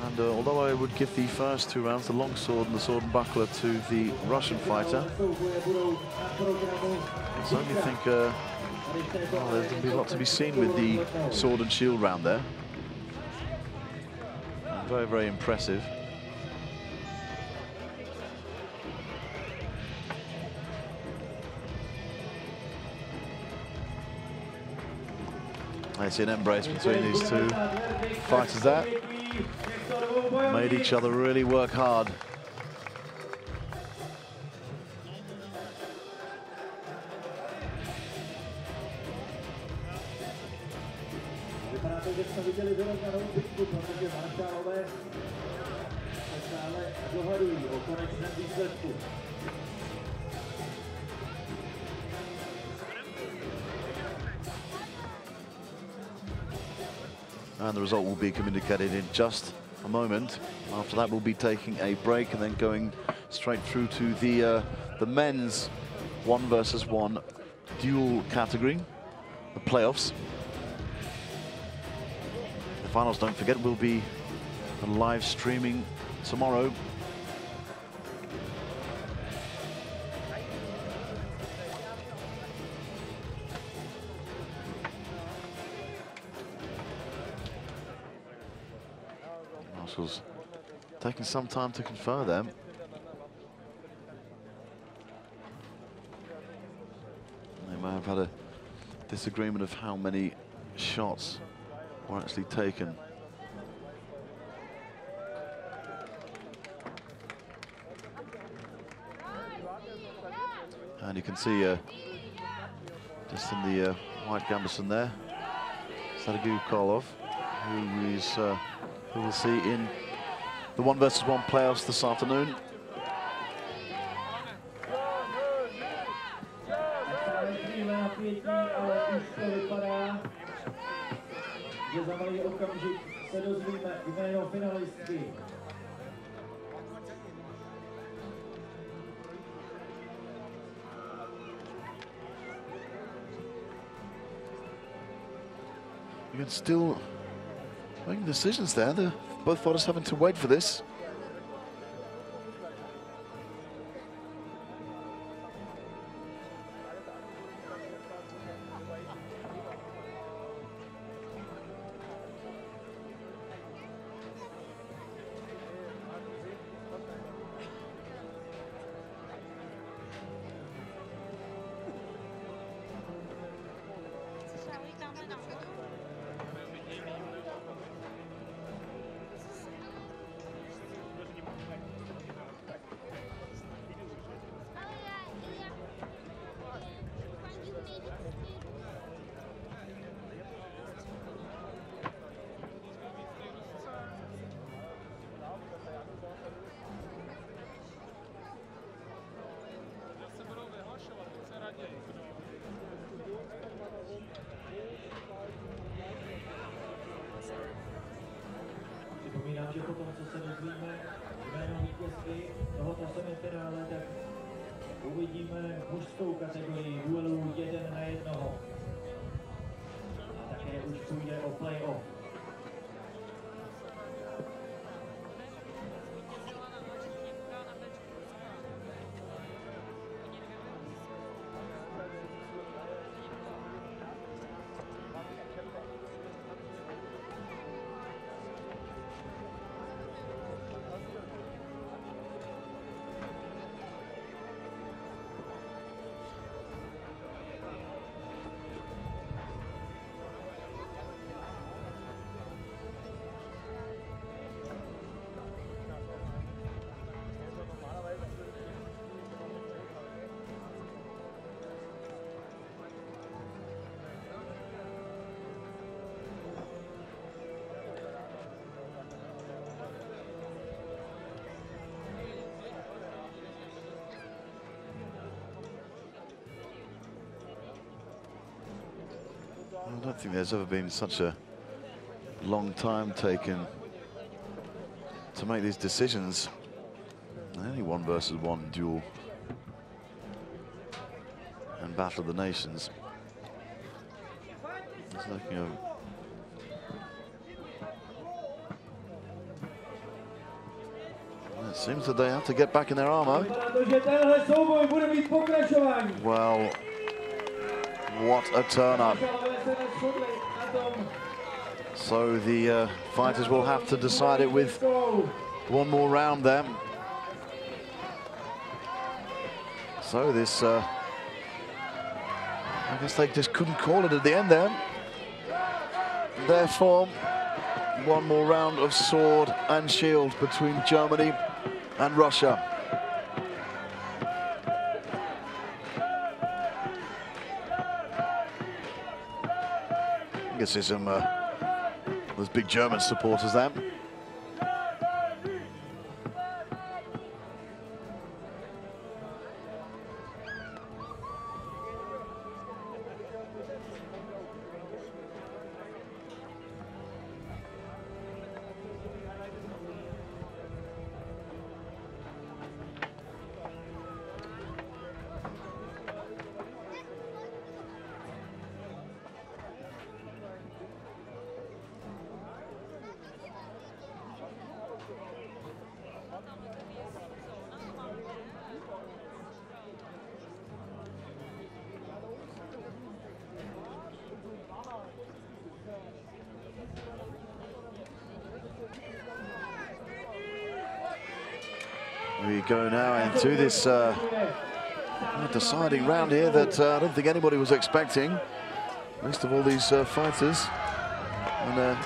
And although I would give the first two rounds, the long sword and the sword and buckler, to the Russian fighter, I certainly think well, there's going to be a lot to be seen with the sword and shield round there. Very, very impressive. I see an embrace between these two fighters there. Made each other really work hard. že jsme viděli vyrovnanou bitku, protože maršálové stále dohadují o konečném výsledku. And the result will be communicated in just a moment. After that, we'll be taking a break and then going straight through to the men's 1-versus-1 duel category, the playoffs. The finals, don't forget, will be live streaming tomorrow. Marshall's taking some time to confer them. They may have had a disagreement of how many shots were actually taken. And you can see just in the white gambeson there, Sergei Karlov, who we'll see in the 1-versus-1 playoffs this afternoon. You can still making decisions there. Both fighters having to wait for this. potom, co se dozvíme jméno vítězky tohoto semifinále, tak uvidíme mužskou kategorii duelu 1 na 1. A také už půjde o play-off. I don't think there's ever been such a long time taken to make these decisions. Only 1 versus 1 duel and Battle of the Nations. It's looking over. It seems that they have to get back in their armor. Well, what a turn-up. So the fighters will have to decide it with 1 more round then. So this, I guess they just couldn't call it at the end then. Therefore, 1 more round of sword and shield between Germany and Russia. I guess there's some those big German supporters there. We go now into this deciding round here that I don't think anybody was expecting. Most of all these fighters. And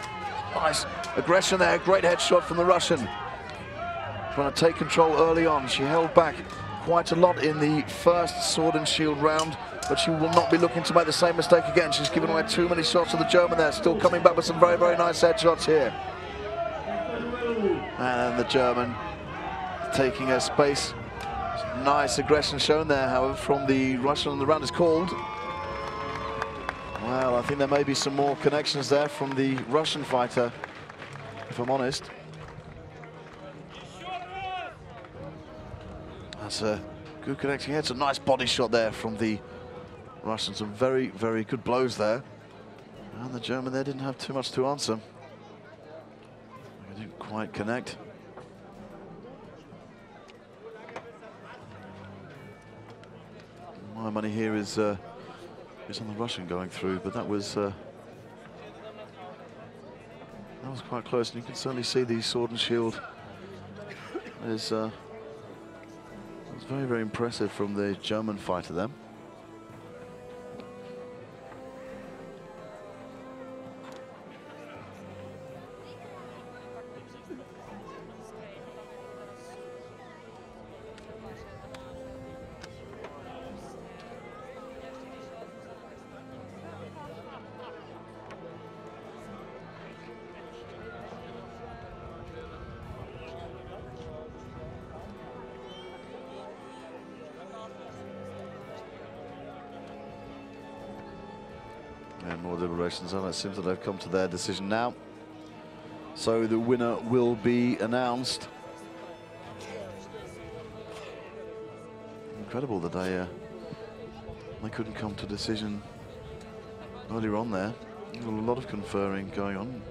nice aggression there, great headshot from the Russian. Trying to take control early on. She held back quite a lot in the first sword and shield round, but she will not be looking to make the same mistake again. She's given away too many shots to the German there. Still coming back with some very, very nice headshots here. And the German taking her space. Nice aggression shown there, however, from the Russian, and the round is called. Well, I think there may be some more connections there from the Russian fighter, if I'm honest. That's a good connecting head. It's a nice body shot there from the Russian. Some very, very good blows there. And the German there didn't have too much to answer. He didn't quite connect. My money here is on the Russian going through, but that was quite close, and you can certainly see the sword and shield is was very, very impressive from the German fighter then. And more deliberations on it. It seems that they've come to their decision now. So the winner will be announced. Incredible that they couldn't come to a decision earlier on there. A lot of conferring going on.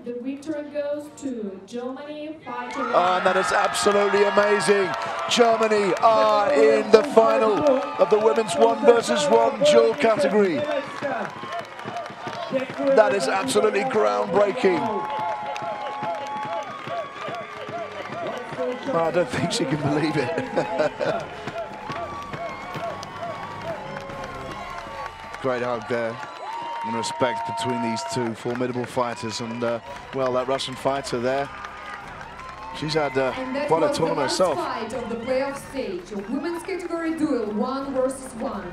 The victory goes to Germany, fighter one. Oh, and that is absolutely amazing. Germany are in the final of the women's 1 versus 1 duel category. That is absolutely groundbreaking. Oh, I don't think she can believe it. Great hug there. And respect between these two formidable fighters, and well, that Russian fighter there, she's had quite a tournament herself. Fight of the playoff stage of women's category duel 1 versus 1.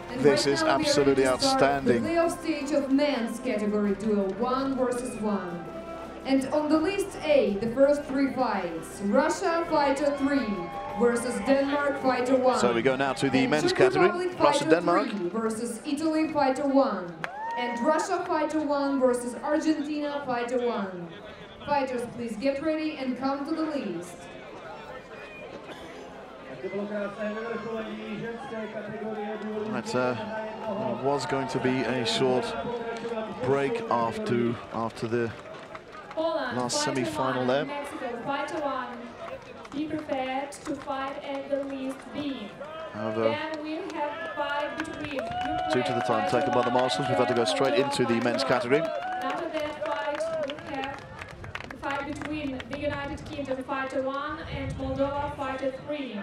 And This right is now absolutely we are ready to start outstanding. The playoff stage of men's category duel 1 versus 1. And on the list A, the first 3 fights: Russia fighter 3 versus Denmark fighter 1. So we go now to the and men's Czech category. Republic Russia, fighter Denmark 3 versus Italy fighter 1. And Russia fighter 1 versus Argentina fighter 1. Fighters, please get ready and come to the list. Right, it was going to be a short break after the Poland, last fighter semi-final one, there. Mexico, fighter 1. Be prepared to fight at the list B. However, Then we have fight between due to the time taken by the marshals, we've had to go straight into the men's category. After that fight, we have the fight between the United Kingdom fighter 1 and Moldova fighter 3.